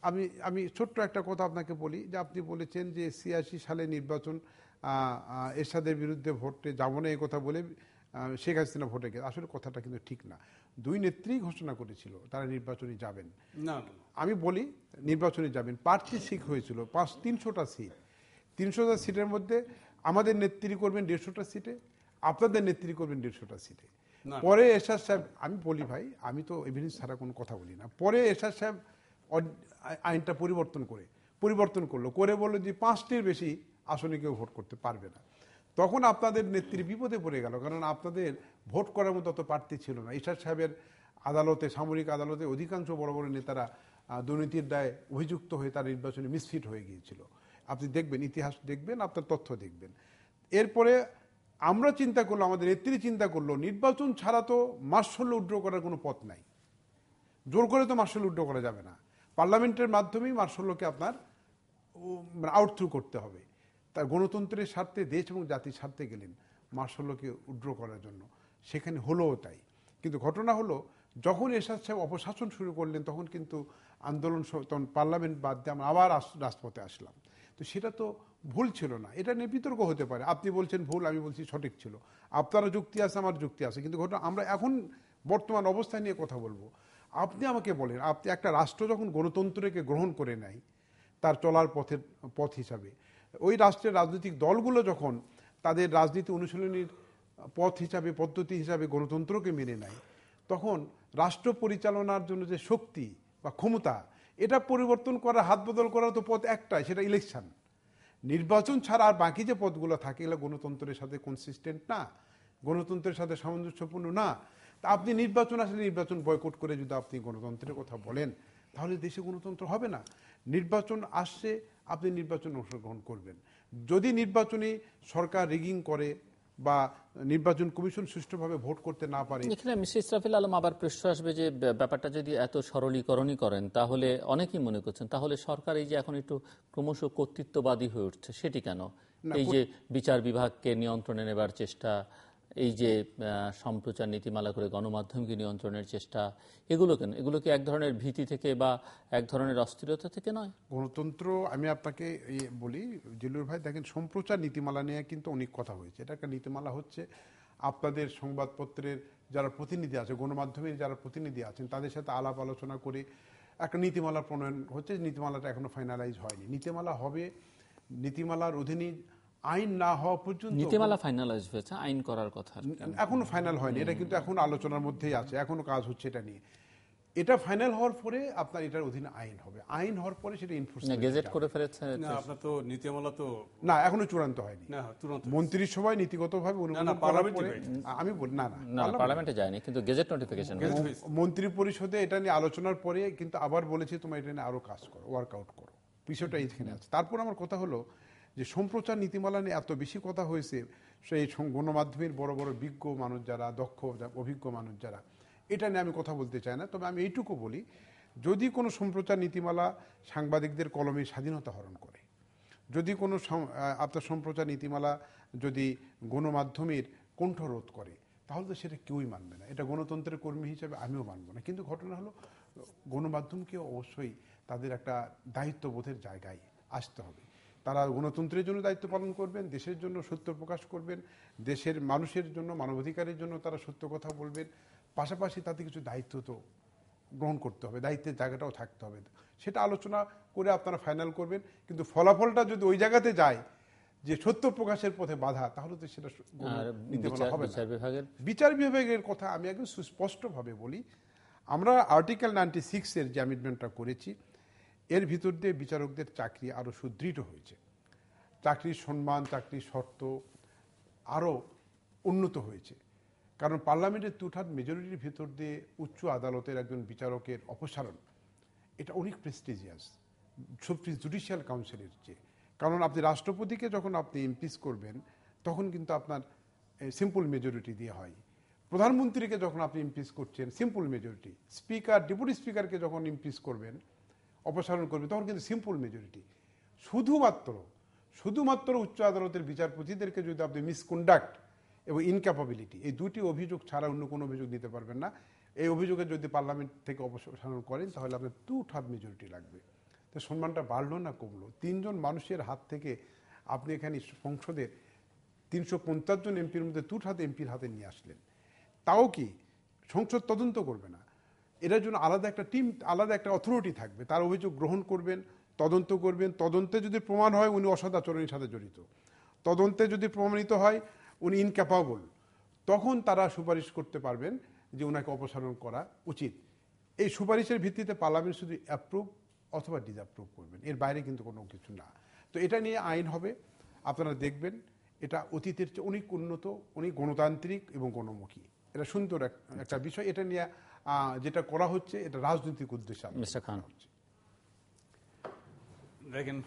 আমি আমি ছোট্ট একটা কথা আপনাকে বলি, যে আপনি বলেছেন যে 86 সালে নির্বাচন এরশাদের বিরুদ্ধে ভোটে যাবো না, এই কথা বলে শেখ হাসিনা ভোটে গেছে। আসলে কথাটা কিন্তু ঠিক না। 2 নেত্রী ঘোষণা করেছিল তারা নির্বাচনে যাবেন। না, আমি বলি নির্বাচনে যাবেন, প্রার্থী ঠিক হয়েছিল 300টা সিট। 300টা সিটের মধ্যে আমাদের নেত্রী করবেন 150টা সিটে, আপনাদের নেত্রী করবেন 150টা সিটে। পরে এরশাদ সাহেব, আমি বলি ভাই, আমি তো এভিডেন্স ছাড়া কোনো কথা বলি না, পরে এরশাদ সাহেব আইনটা পরিবর্তন করলো, করে বললো যে 5টির বেশি আসনে কেউ ভোট করতে পারবে না। তখন আপনাদের নেত্রী বিপদে পড়ে গেল, কারণ আপনাদের ভোট করার মতো অত প্রার্থী ছিল না। এরশাদ সাহেবের আদালতে, সামরিক আদালতে অধিকাংশ বড় বড় নেতারা দুর্নীতির দায়ে অভিযুক্ত হয়ে তার নির্বাচনে মিসফিট হয়ে গিয়েছিল। আপনি দেখবেন, ইতিহাস দেখবেন, আপনার তথ্য দেখবেন। এরপরে আমরা চিন্তা করলো, আমাদের নেত্রী চিন্তা করলো, নির্বাচন ছাড়া তো মার্শাল উইথড্র করার কোনো পথ নাই, জোর করে তো মার্শাল উইথড্র করা যাবে না, পার্লামেন্টের মাধ্যমেই মার্শালকে আপনার আউটথ্রু করতে হবে। তার গণতন্ত্রের স্বার্থে, দেশ এবং জাতির স্বার্থে গেলেন মার্শালকে উইথড্র করার জন্য, সেখানে হলোও তাই। কিন্তু ঘটনা হলো, যখন এরশাদ সাহেব অপশাসন শুরু করলেন, তখন কিন্তু আন্দোলন, তখন পার্লামেন্ট বাদ দিয়ে আমরা আবার রাজপথে আসলাম। তো সেটা তো ভুল ছিল না, এটা নিয়ে বিতর্ক হতে পারে, আপনি বলছেন ভুল, আমি বলছি সঠিক ছিল, আপনারও যুক্তি আছে আমার যুক্তি আছে, কিন্তু ঘটনা আমরা এখন বর্তমান অবস্থা নিয়ে কথা বলবো। আপনি আমাকে বলেন, আপনি একটা রাষ্ট্র যখন গণতন্ত্রকে গ্রহণ করে নেয় তার চলার পথ হিসাবে, ওই রাষ্ট্রের রাজনৈতিক দলগুলো যখন তাদের রাজনীতি অনুশীলনীর পথ হিসাবে পদ্ধতি হিসাবে গণতন্ত্রকে মেনে নেয়, তখন রাষ্ট্র পরিচালনার জন্য যে শক্তি বা ক্ষমতা, এটা পরিবর্তন করা, হাত বদল করার তো পথ একটাই, সেটা ইলেকশন। নির্বাচন ছাড়া আর বাকি যে পথগুলো থাকে এগুলো গণতন্ত্রের সাথে কনসিস্টেন্ট না, গণতন্ত্রের সাথে সামঞ্জস্যপূর্ণ না। তা আপনি নির্বাচন আসলে নির্বাচন বয়কট করে যদি আপনি গণতন্ত্রের কথা বলেন, তাহলে দেশে গণতন্ত্র হবে না। নির্বাচন আসছে, আপনি নির্বাচনে অংশগ্রহণ করবেন। যদি নির্বাচনে সরকার রিগিং করে বা নির্বাচন কমিশন সুষ্ঠুভাবে ভোট করতে না পারে, এখানে মিস্টার ইসরাফিল আলম আবার প্রশ্ন আসবে যে ব্যাপারটা যদি এত সরলীকরণই করেন, তাহলে অনেকেই মনে করছেন তাহলে সরকার এই যে এখন একটু ক্রমশ কর্তৃত্ববাদী হয়ে উঠছে, সেটি কেন? এই যে বিচার বিভাগকে নিয়ন্ত্রণে নেবার চেষ্টা, এই যে সম্প্রচার নীতিমালা করে গণমাধ্যমকে নিয়ন্ত্রণের চেষ্টা, এগুলো কেন? এগুলো কি এক ধরনের ভীতি থেকে বা এক ধরনের অস্থিরতা থেকে নয়? গণতন্ত্র, আমি আপনাকে বলি জিল্লুর ভাই, দেখেন সম্প্রচার নীতিমালা নিয়ে কিন্তু অনেক কথা হয়েছে। এটা একটা নীতিমালা হচ্ছে আপনাদের সংবাদপত্রের যারা প্রতিনিধি আছে, গণমাধ্যমের যারা প্রতিনিধি আছেন, তাদের সাথে আলাপ আলোচনা করে একটা নীতিমালা প্রণয়ন হচ্ছে। নীতিমালাটা এখনো ফাইনালাইজ হয়নি, নীতিমালা হবে। নীতিমালার অধীনে আইন না হওয়া পর্যন্ত, নীতিমালা ফাইনালাইজ হয়েছে, আইন করার কথা এখনো ফাইনাল হয়নি, এটা কিন্তু এখন আলোচনার মধ্যেই আছে, এখনো কাজ হচ্ছে এটা নিয়ে। এটা ফাইনাল হওয়ার পরে আপনার এটার অধীনে আইন হবে, আইন হওয়ার পরে সেটা এনফোর্সমেন্ট গেজেট করে ফেলেছে না, আপনার তো নীতিমালা তো না, এখনো চূড়ান্ত হয়নি। না, চূড়ান্ত মন্ত্রিসভায় নীতিগতভাবে অনুমোদন করার পার্লামেন্টে পরে হয়েছে। আমি বলি না না না, পার্লামেন্টে যায়নি, কিন্তু গেজেট নোটিফিকেশন মন্ত্রী পরিষদে এটা নিয়ে আলোচনার পরে কিন্তু আবার বলেছি তোমরা এটা নিয়ে আরো কাজ করো, ওয়ার্কআউট করো, বিষয়টা এইখানে আছে। তারপর আমার কথা হলো যে সম্প্রচার নীতিমালা নিয়ে এত বেশি কথা হয়েছে, সেই গণমাধ্যমের বড় বড় বিজ্ঞ মানুষ যারা, দক্ষ অভিজ্ঞ মানুষ যারা, এটা নিয়ে আমি কথা বলতে চাই না। তবে আমি এইটুকু বলি, যদি কোনো সম্প্রচার নীতিমালা সাংবাদিকদের কলমে স্বাধীনতা হরণ করে, যদি কোনো আপনার সম্প্রচার নীতিমালা যদি গণমাধ্যমের কণ্ঠরোধ করে, তাহলে তো সেটা কেউই মানবে না। এটা গণতন্ত্রের কর্মী হিসেবে আমিও মানব না। কিন্তু ঘটনা হলো গণমাধ্যমকে অবশ্যই তাদের একটা দায়িত্ববোধের জায়গায় আসতে হবে। তারা গণতন্ত্রের জন্য দায়িত্ব পালন করবেন, দেশের জন্য সত্য প্রকাশ করবেন, দেশের মানুষের জন্য, মানবাধিকারের জন্য তারা সত্য কথা বলবেন। পাশাপাশি তাতে কিছু দায়িত্ব তো গ্রহণ করতে হবে, দায়িত্বের জায়গাটাও থাকতে হবে। সেটা আলোচনা করে আপনারা ফাইনাল করবেন। কিন্তু ফলাফলটা যদি ওই জায়গাতে যায় যে সত্য প্রকাশের পথে বাধা, তাহলে তো সেটা নীতিমালা হবে না। বিচার বিভাগের কথা আমি একদম সুস্পষ্টভাবে বলি, আমরা আর্টিকেল 96 এর যে অ্যামেন্ডমেন্টটা করেছি, এর ভিতর দিয়ে বিচারকদের চাকরি আরো সুদৃঢ় হয়েছে, চাকরির সম্মান, চাকরির শর্ত আরো উন্নত হয়েছে। কারণ পার্লামেন্টের 2/3 মেজরিটির ভিতর দিয়ে উচ্চ আদালতের একজন বিচারকের অপসারণ, এটা অনেক প্রেস্টিজিয়াস জুডিশিয়াল কাউন্সিলের চেয়ে। কারণ আপনি রাষ্ট্রপতিকে যখন আপনি ইমপিচ করবেন, তখন কিন্তু আপনার সিম্পল মেজরিটি দিয়ে হয়। প্রধানমন্ত্রীকে যখন আপনি ইমপিচ করছেন, সিম্পল মেজরিটি। স্পিকার, ডেপুটি স্পিকারকে যখন ইমপিচ করবেন, অপসারণ করবেন, তখন কিন্তু সিম্পল মেজরিটি। শুধুমাত্র উচ্চ আদালতের বিচারপতিদেরকে যদি আপনি মিসকন্ডাক্ট এবং ইনক্যাপাবিলিটি, এই দুটি অভিযোগ ছাড়া অন্য কোনো অভিযোগ দিতে পারবেন না। এই অভিযোগে যদি পার্লামেন্ট থেকে অপসারণ করেন, তাহলে আপনার 2/3 মেজরিটি লাগবে। তো সম্মানটা বাড়লো না কমলো? 3 জন মানুষের হাত থেকে আপনি এখানে সংসদের 350 জন এমপির মধ্যে 2/3 এমপির হাতে নিয়ে আসলেন। তাও কি সংসদ তদন্ত করবে না? এটার জন্য আলাদা একটা টিম, আলাদা একটা অথরিটি থাকবে, তার অভিযোগ গ্রহণ করবেন, তদন্ত করবেন। তদন্তে যদি প্রমাণ হয় উনি অসদাচরণের সাথে জড়িত, তদন্তে যদি প্রমাণিত হয় উনি ইনক্যাপাবল, তখন তারা সুপারিশ করতে পারবেন যে ওনাকে অপসারণ করা উচিত। এই সুপারিশের ভিত্তিতে পার্লামেন্ট শুধু অ্যাপ্রুভ অথবা ডিসঅ্যাপ্রুভ করবেন, এর বাইরে কিন্তু কোনো কিছু না। তো এটা নিয়ে আইন হবে, আপনারা দেখবেন এটা অতীতের চেয়ে অনেক উন্নত, অনেক গণতান্ত্রিক এবং গণমুখী। এটা সুন্দর একটা বিষয়। এটা নিয়ে যেটা করা হচ্ছে এটা রাজনৈতিক উদ্দেশ্যে হচ্ছে। দেখেন,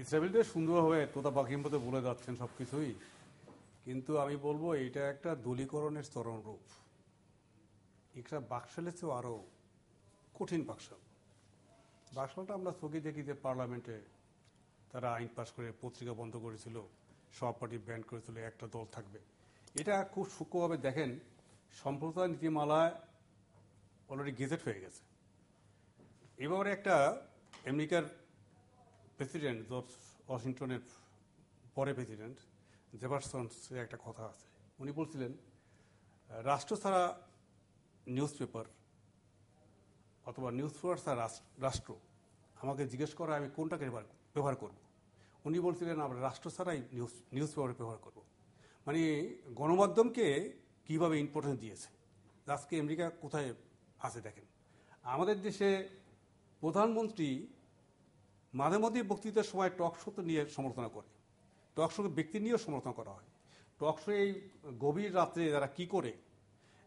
ইসরায়েলদের সুন্দরভাবে তোতা পাখির মতো বলে যাচ্ছেন সবকিছুই, কিন্তু আমি বলবো এটা একটা দলীকরণের চরম রূপ। এটা বাকশালের চেয়েও আরো কঠিন বাকশাল। বাকশালটা আমরা চোখে দেখি যে পার্লামেন্টে তারা আইন পাশ করে পত্রিকা বন্ধ করেছিল, সব পার্টি ব্যান করেছিল, একটা দল থাকবে। এটা খুব সূক্ষ্মভাবে দেখেন, সম্প্রচার নীতিমালায় অলরেডি গেজেট হয়ে গেছে। এবারে একটা আমেরিকার প্রেসিডেন্ট জর্জ ওয়াশিংটনের পরে প্রেসিডেন্ট জেফারসনের একটা কথা আছে। উনি বলছিলেন, রাষ্ট্র ছাড়া নিউজ পেপার অথবা নিউজ পেপার ছাড়া রাষ্ট্র, আমাকে জিজ্ঞেস করা আমি কোনটাকে ব্যবহার করব। উনি বলছিলেন আমরা রাষ্ট্র ছাড়াই নিউজ পেপার ব্যবহার করব। মানে গণমাধ্যমকে কিভাবে ইম্পর্টেন্স দিয়েছে। আজকে আমেরিকা কোথায় আছে দেখেন। আমাদের দেশে প্রধানমন্ত্রী মাঝে মধ্যে বক্তৃতার সময় টক শো নিয়ে সমালোচনা করে, টক শোকে ব্যক্তি নিয়েও সমালোচনা করা হয়। টক শো এই গভীর রাত্রে যারা কি করে,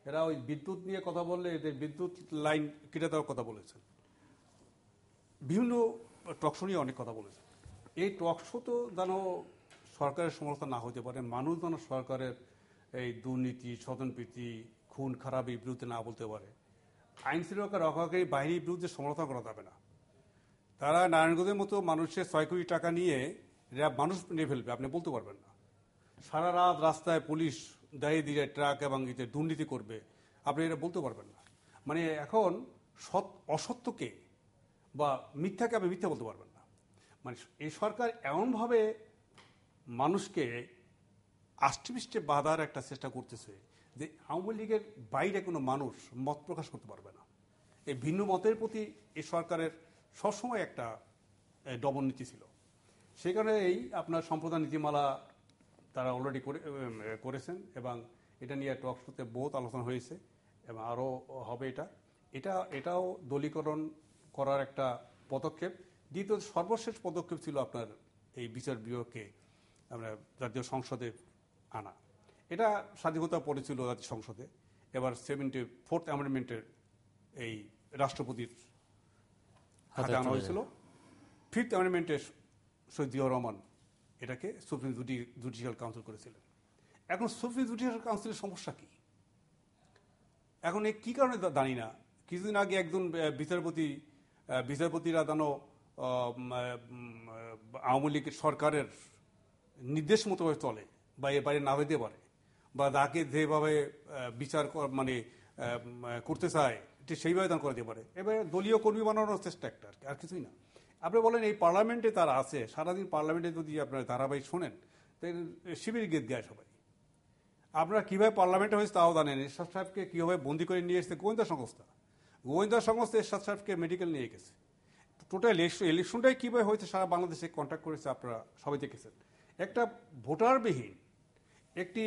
এরা ওই বিদ্যুৎ নিয়ে কথা বললে এদের বিদ্যুৎ লাইন কেটে দেওয়ার কথা বলেছেন, বিভিন্ন টক শো নিয়ে অনেক কথা বলেছেন। এই টক শো তো যেন সরকারের সমালোচনা না হতে পারে, মানুষ যেন সরকারের এই দুর্নীতি, স্বজনপ্রীতি, খুন খারাপের বিরুদ্ধে না বলতে পারে। আইন শৃঙ্খলা রক্ষাকারী বাহিনীর বিরুদ্ধে সমালোচনা করা যাবে না। তারা নারায়ণগঞ্জের মতো মানুষের 6 কোটি টাকা নিয়ে র্যাব মানুষ নিয়ে ফেলবে, আপনি বলতে পারবেন না। সারা রাত রাস্তায় পুলিশ দাঁড়িয়ে দিয়ে ট্রাক এবং এতে দুর্নীতি করবে, আপনি এটা বলতে পারবেন না। মানে এখন অসত্যকে বা মিথ্যাকে আপনি মিথ্যা বলতে পারবেন না। মানে এই সরকার এমনভাবে মানুষকে আষ্টেপৃষ্টে বাধার একটা চেষ্টা করতেছে যে আওয়ামী লীগের বাইরে কোনো মানুষ মত প্রকাশ করতে পারবে না। এই ভিন্ন মতের প্রতি এই সরকারের সবসময় একটা দমন নীতি ছিল। সেই কারণে এই আপনার সম্প্রদায় নীতিমালা তারা অলরেডি করেছেন এবং এটা নিয়ে টক শোতে বহুত আলোচনা হয়েছে এবং আরও হবে। এটাও দলীকরণ করার একটা পদক্ষেপ। দ্বিতীয় সর্বশেষ পদক্ষেপ ছিল আপনার এই বিচার বিভাগকে আমরা জাতীয় সংসদে আনা। এটা স্বাধীনতার পরে ছিল জাতীয় সংসদে, এবার 74th অ্যামেন্ডমেন্টের এই রাষ্ট্রপতির হাতে আনা হয়েছিল। 5th অ্যামেন্ডমেন্টে শহীদ জিয়াউর রহমান এটাকে সুপ্রিম জুডিশিয়াল কাউন্সিল করেছিলেন। এখন সুপ্রিম জুডিশিয়াল কাউন্সিলের সমস্যা কি? এখন এই কী কারণে জানি না। কিছুদিন আগে একজন বিচারপতিরা যেন আওয়ামী লীগের সরকারের নির্দেশ মতো চলে বা এ বাইরে না হইতে পারে, বা যাকে যেভাবে বিচার মানে করতে চায় সেইভাবে দান করে দিতে পারে। এবার দলীয় কর্মী বানানোর চেষ্টা একটা, আর কিছুই না। আপনি বলেন এই পার্লামেন্টে তারা আছে, সারাদিন পার্লামেন্টে যদি আপনার ধারাবাহিক শোনেন শিবির গীত গায় সবাই। আপনারা কীভাবে পার্লামেন্টে হয়েছে তাও জানেন। এরশাদ সাহেবকে কীভাবে বন্দি করে নিয়ে এসেছে গোয়েন্দা সংস্থা এরশাদ সাহেবকে মেডিকেল নিয়ে গেছে। টোটাল ইলেকশনটাই কীভাবে হয়েছে সারা বাংলাদেশে কন্ট্যাক্ট করেছে, আপনারা সবাই দেখেছেন। একটা ভোটারবিহীন একটি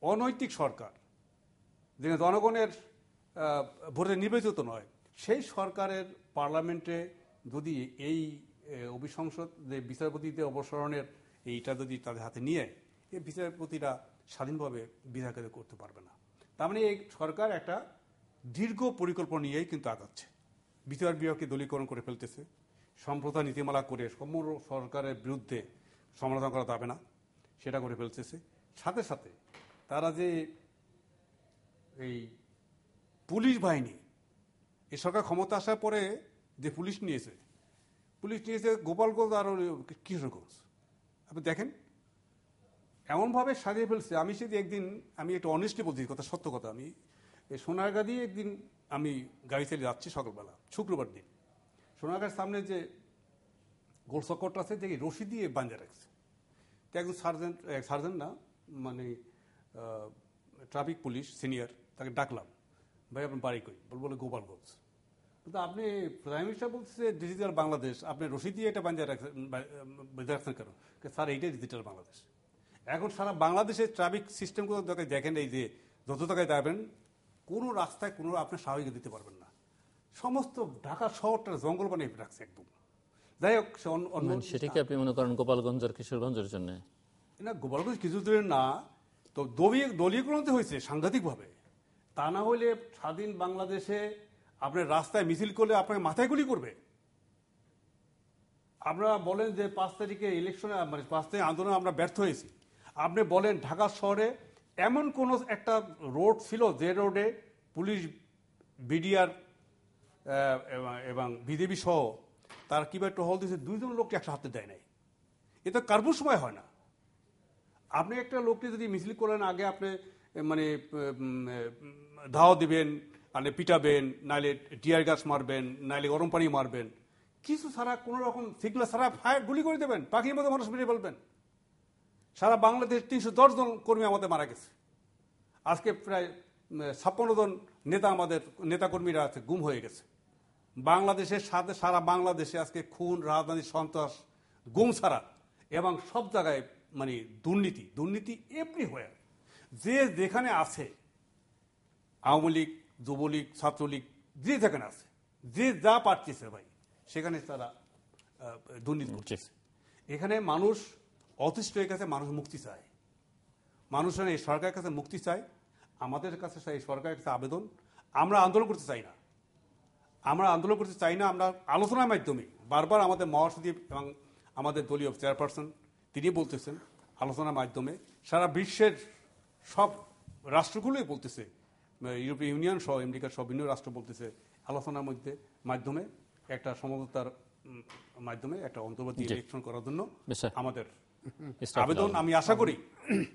অনৈতিক সরকার, যে জনগণের ভোটে নির্বাচিত নয়, সেই সরকারের পার্লামেন্টে যদি এই অভিসংসদ যে বিচারপতিদের অপসারণের এইটা যদি তাদের হাতে নিয়ে, এই বিচারপতিরা স্বাধীনভাবে বিচার করতে পারবে না। তার মানে এই সরকার একটা দীর্ঘ পরিকল্পনা নিয়েই কিন্তু আগাচ্ছে। বিচার বিভাগকে দলীকরণ করে ফেলতেছে, সম্প্রদায় নীতিমালা করে সমগ্র সরকারের বিরুদ্ধে সমালোচনা করা যাবে না সেটা করে ফেলতেছে। সাথে সাথে তারা যে এই পুলিশ বাহিনী, এই সরকার ক্ষমতা আসার পরে যে পুলিশ নিয়েছে গোপালগঞ্জ আর কিশোরগঞ্জ, আপনি দেখেন এমনভাবে সাজিয়ে ফেলছে। আমি সেদিন একদিন, আমি একটু অনেস্টলি বলছি, কথা সত্য কথা, আমি এই সোনারগাঁ দিয়ে একদিন আমি গাড়ি চালিয়ে যাচ্ছি সকালবেলা, শুক্রবার দিন। সোনারগাঁর সামনে যে গোল চক্করটা আছে দেখি রশি দিয়ে বাঁধা রাখছে। তো একজন সার্জেন্ট না মানে ট্রাফিক পুলিশ সিনিয়র, তাকে ডাকলাম, ভাই আপনার বাড়ি কই? বলে গোপালগঞ্জ। কিন্তু আপনি প্রাইম মিনিস্টার বলছে ডিজিটাল বাংলাদেশ, আপনি রশি দিয়ে এটা বাঁধা রাখছেন কেন? স্যার এইটাই ডিজিটাল বাংলাদেশ। এখন সারা বাংলাদেশের ট্রাফিক সিস্টেমগুলো দেখেন, এই যে যত টাকায় যাবেন কোনো রাস্তায় কোনো আপনি স্বাভাবিক দিতে পারবেন না। সমস্ত ঢাকা শহরটা জঙ্গল বানিয়ে রাখছে একদম। যাই হোক, সেটা কি আপনি মনে করেন গোপালগঞ্জ আর কিশোরগঞ্জের জন্য? না, গোপালগঞ্জ কিছু দূরের না, তো দলীয়করণতে হয়েছে সাংঘাতিকভাবে। তা না হলে স্বাধীন বাংলাদেশে আপনার রাস্তায় মিছিল করলে আপনার মাথায় গুলি করবে। আপনারা বলেন যে 5 তারিখে ইলেকশনে মানে 5 তারিখ আন্দোলনে আমরা ব্যর্থ হয়েছি। আপনি বলেন ঢাকা শহরে এমন কোন একটা রোড ছিল যে রোডে পুলিশ, বিডিআর এবং বিজেপি সহ তার কিভাবে টহল দিয়েছে, 2 জন লোককে একটা হাতে দেয় নাই। এ তো কার্পুর সময় হয় না। আপনি একটা লোককে যদি মিছিল করেন, আগে আপনি মানে ধাওয়া দিবেন, নাহলে পিটাবেন, নাহলে টিয়ার গ্যাস মারবেন, নাহলে গরম পানি মারবেন, কিছু ছাড়া কোনো রকম সিগন্যাল ছাড়া ফায়ার গুলি করে দেবেন, পাখির মতো মানুষ মেরে বলবেন। সারা বাংলাদেশ 310 জন কর্মী আমাদের মারা গেছে। আজকে প্রায় 56 জন নেতা, আমাদের নেতাকর্মীরা আছে গুম হয়ে গেছে। বাংলাদেশের সাথে সারা বাংলাদেশে আজকে খুন, রাজধানী, সন্ত্রাস, গুম ছাড়া এবং সব জায়গায় মানে দুর্নীতি এভরিহোয়ার। যে যেখানে আছে, আওয়ামী লীগ, যুবলীগ, ছাত্রলীগ, যে যেখানে আছে, যে যা পারতেছে ভাই সেখানে তারা দুর্নীতি করতেছে। এখানে মানুষ অতিষ্ঠ হয়ে গেছে, মানুষ মুক্তি চায়, মানুষের এই সরকারের কাছে মুক্তি চায়। আমাদের কাছে এই সরকারের কাছে আবেদন, আমরা আন্দোলন করতে চাই না, আমরা আলোচনার মাধ্যমে বারবার আমাদের মহাসচিব এবং আমাদের দলীয় চেয়ারপারসন তিনি বলতেছেন, আলোচনার মাধ্যমে সারা বিশ্বের সব রাষ্ট্রগুলোই বলতেছে, ইউরোপীয় ইউনিয়ন সহ আমেরিকার সব ভিন্ন রাষ্ট্র বলতেছে, আলোচনার মাধ্যমে একটা সমঝোতার মাধ্যমে একটা অন্তর্বর্তী ইলেকশন করার জন্য আমাদের আবেদন। আমি আশা করি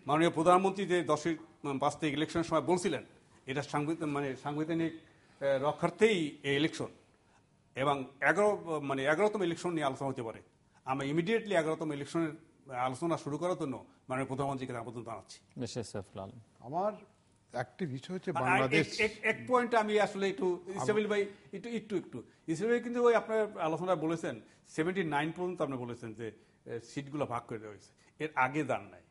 মাননীয় প্রধানমন্ত্রী যে 10-5 তারিখ ইলেকশনের সময় বলছিলেন, এটা সাংবিধানিক রক্ষার্থেই এই ইলেকশন এবং 11তম ইলেকশন নিয়ে আলোচনা হতে পারে। আমরা ইমিডিয়েটলি 11তম ইলেকশনের আলোচনা শুরু করার জন্য মাননীয় প্রধানমন্ত্রীকে আবেদন জানাচ্ছি। আমার একটি বিষয় হচ্ছে বাংলাদেশ, এক পয়েন্ট আমি আসলে একটু ইসমাইল ভাই একটু ইসমাইল ভাই কিন্তু ওই আপনার আলোচনা বলেছেন 79 পর্যন্ত আপনি বলেছেন যে সিটগুলো ভাগ করে দেওয়া হয়েছে, এর আগে দান নাই।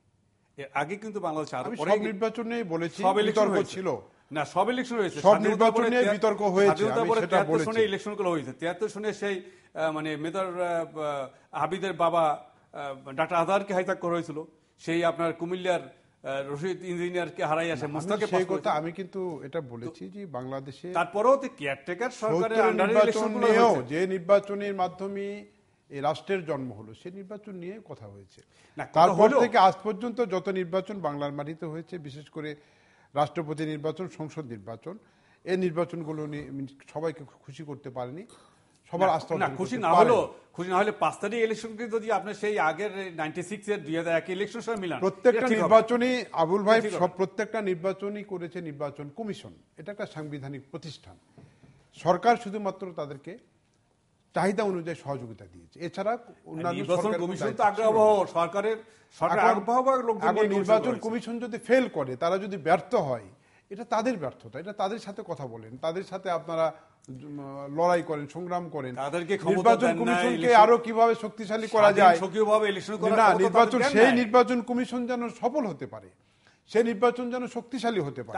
এর আগে কিন্তু বাংলাদেশ আরো সব নির্বাচনে বলেছি, বিতর্ক ছিল না, সব ইলেকশন হয়েছে, সব নির্বাচনে বিতর্ক হয়েছে, আমি সেটা বলেছি। 73 সনে ইলেকশনগুলো হয়েছে, 73 সনে সেই মানে মেজর হাবিদের বাবা ডাক্তার আজহারকে হাইজ্যাক করা হয়েছিল, সেই আপনার কুমিল্লার রশিদ ইঞ্জিনিয়ারকে হারাই আসে মুস্তাকে সেই কথা আমি কিন্তু এটা বলেছি যে বাংলাদেশে তারপরেও তো কেয়ারটেকার সরকারের আন্ডারে ইলেকশনগুলো হয়েছে, যে নির্বাচনের মাধ্যমে এই রাষ্ট্রের জন্ম হলো সেই নির্বাচন নিয়ে কথা হয়েছে। তারপর থেকে আজ পর্যন্ত যত নির্বাচন বাংলার মাটিতে হয়েছে, বিশেষ করে রাষ্ট্রপতি নির্বাচন, সংসদ নির্বাচন, এই নির্বাচনগুলো নিয়ে সবাইকে খুশি করতে পারেনি, সবার আস্থা না খুশি না হলে 5 তারিখ ইলেকশনকে যদি আপনি সেই আগের 96 এর 2001 ইলেকশনের সঙ্গে মিলান, প্রত্যেকটা নির্বাচনই আবুল ভাই প্রত্যেকটা নির্বাচনই করেছে নির্বাচন কমিশন, এটা একটা সাংবিধানিক প্রতিষ্ঠান। সরকার শুধুমাত্র তাদেরকে চাহিদা অনুযায়ী সহযোগিতা দিয়েছে, এছাড়া নির্বাচন কমিশন যদি ফেল করে, তারা যদি ব্যর্থ হয়, এটা তাদের ব্যর্থতা, এটা তাদের সাথে কথা বলেন, তাদের সাথে আপনারা লড়াই করেন, সংগ্রাম করেন, নির্বাচন কমিশনকে আরো কিভাবে শক্তিশালী করা যায়, সেই নির্বাচন কমিশন যেন সফল হতে পারে, সেই নির্বাচন যেন শক্তিশালী হতে পারে,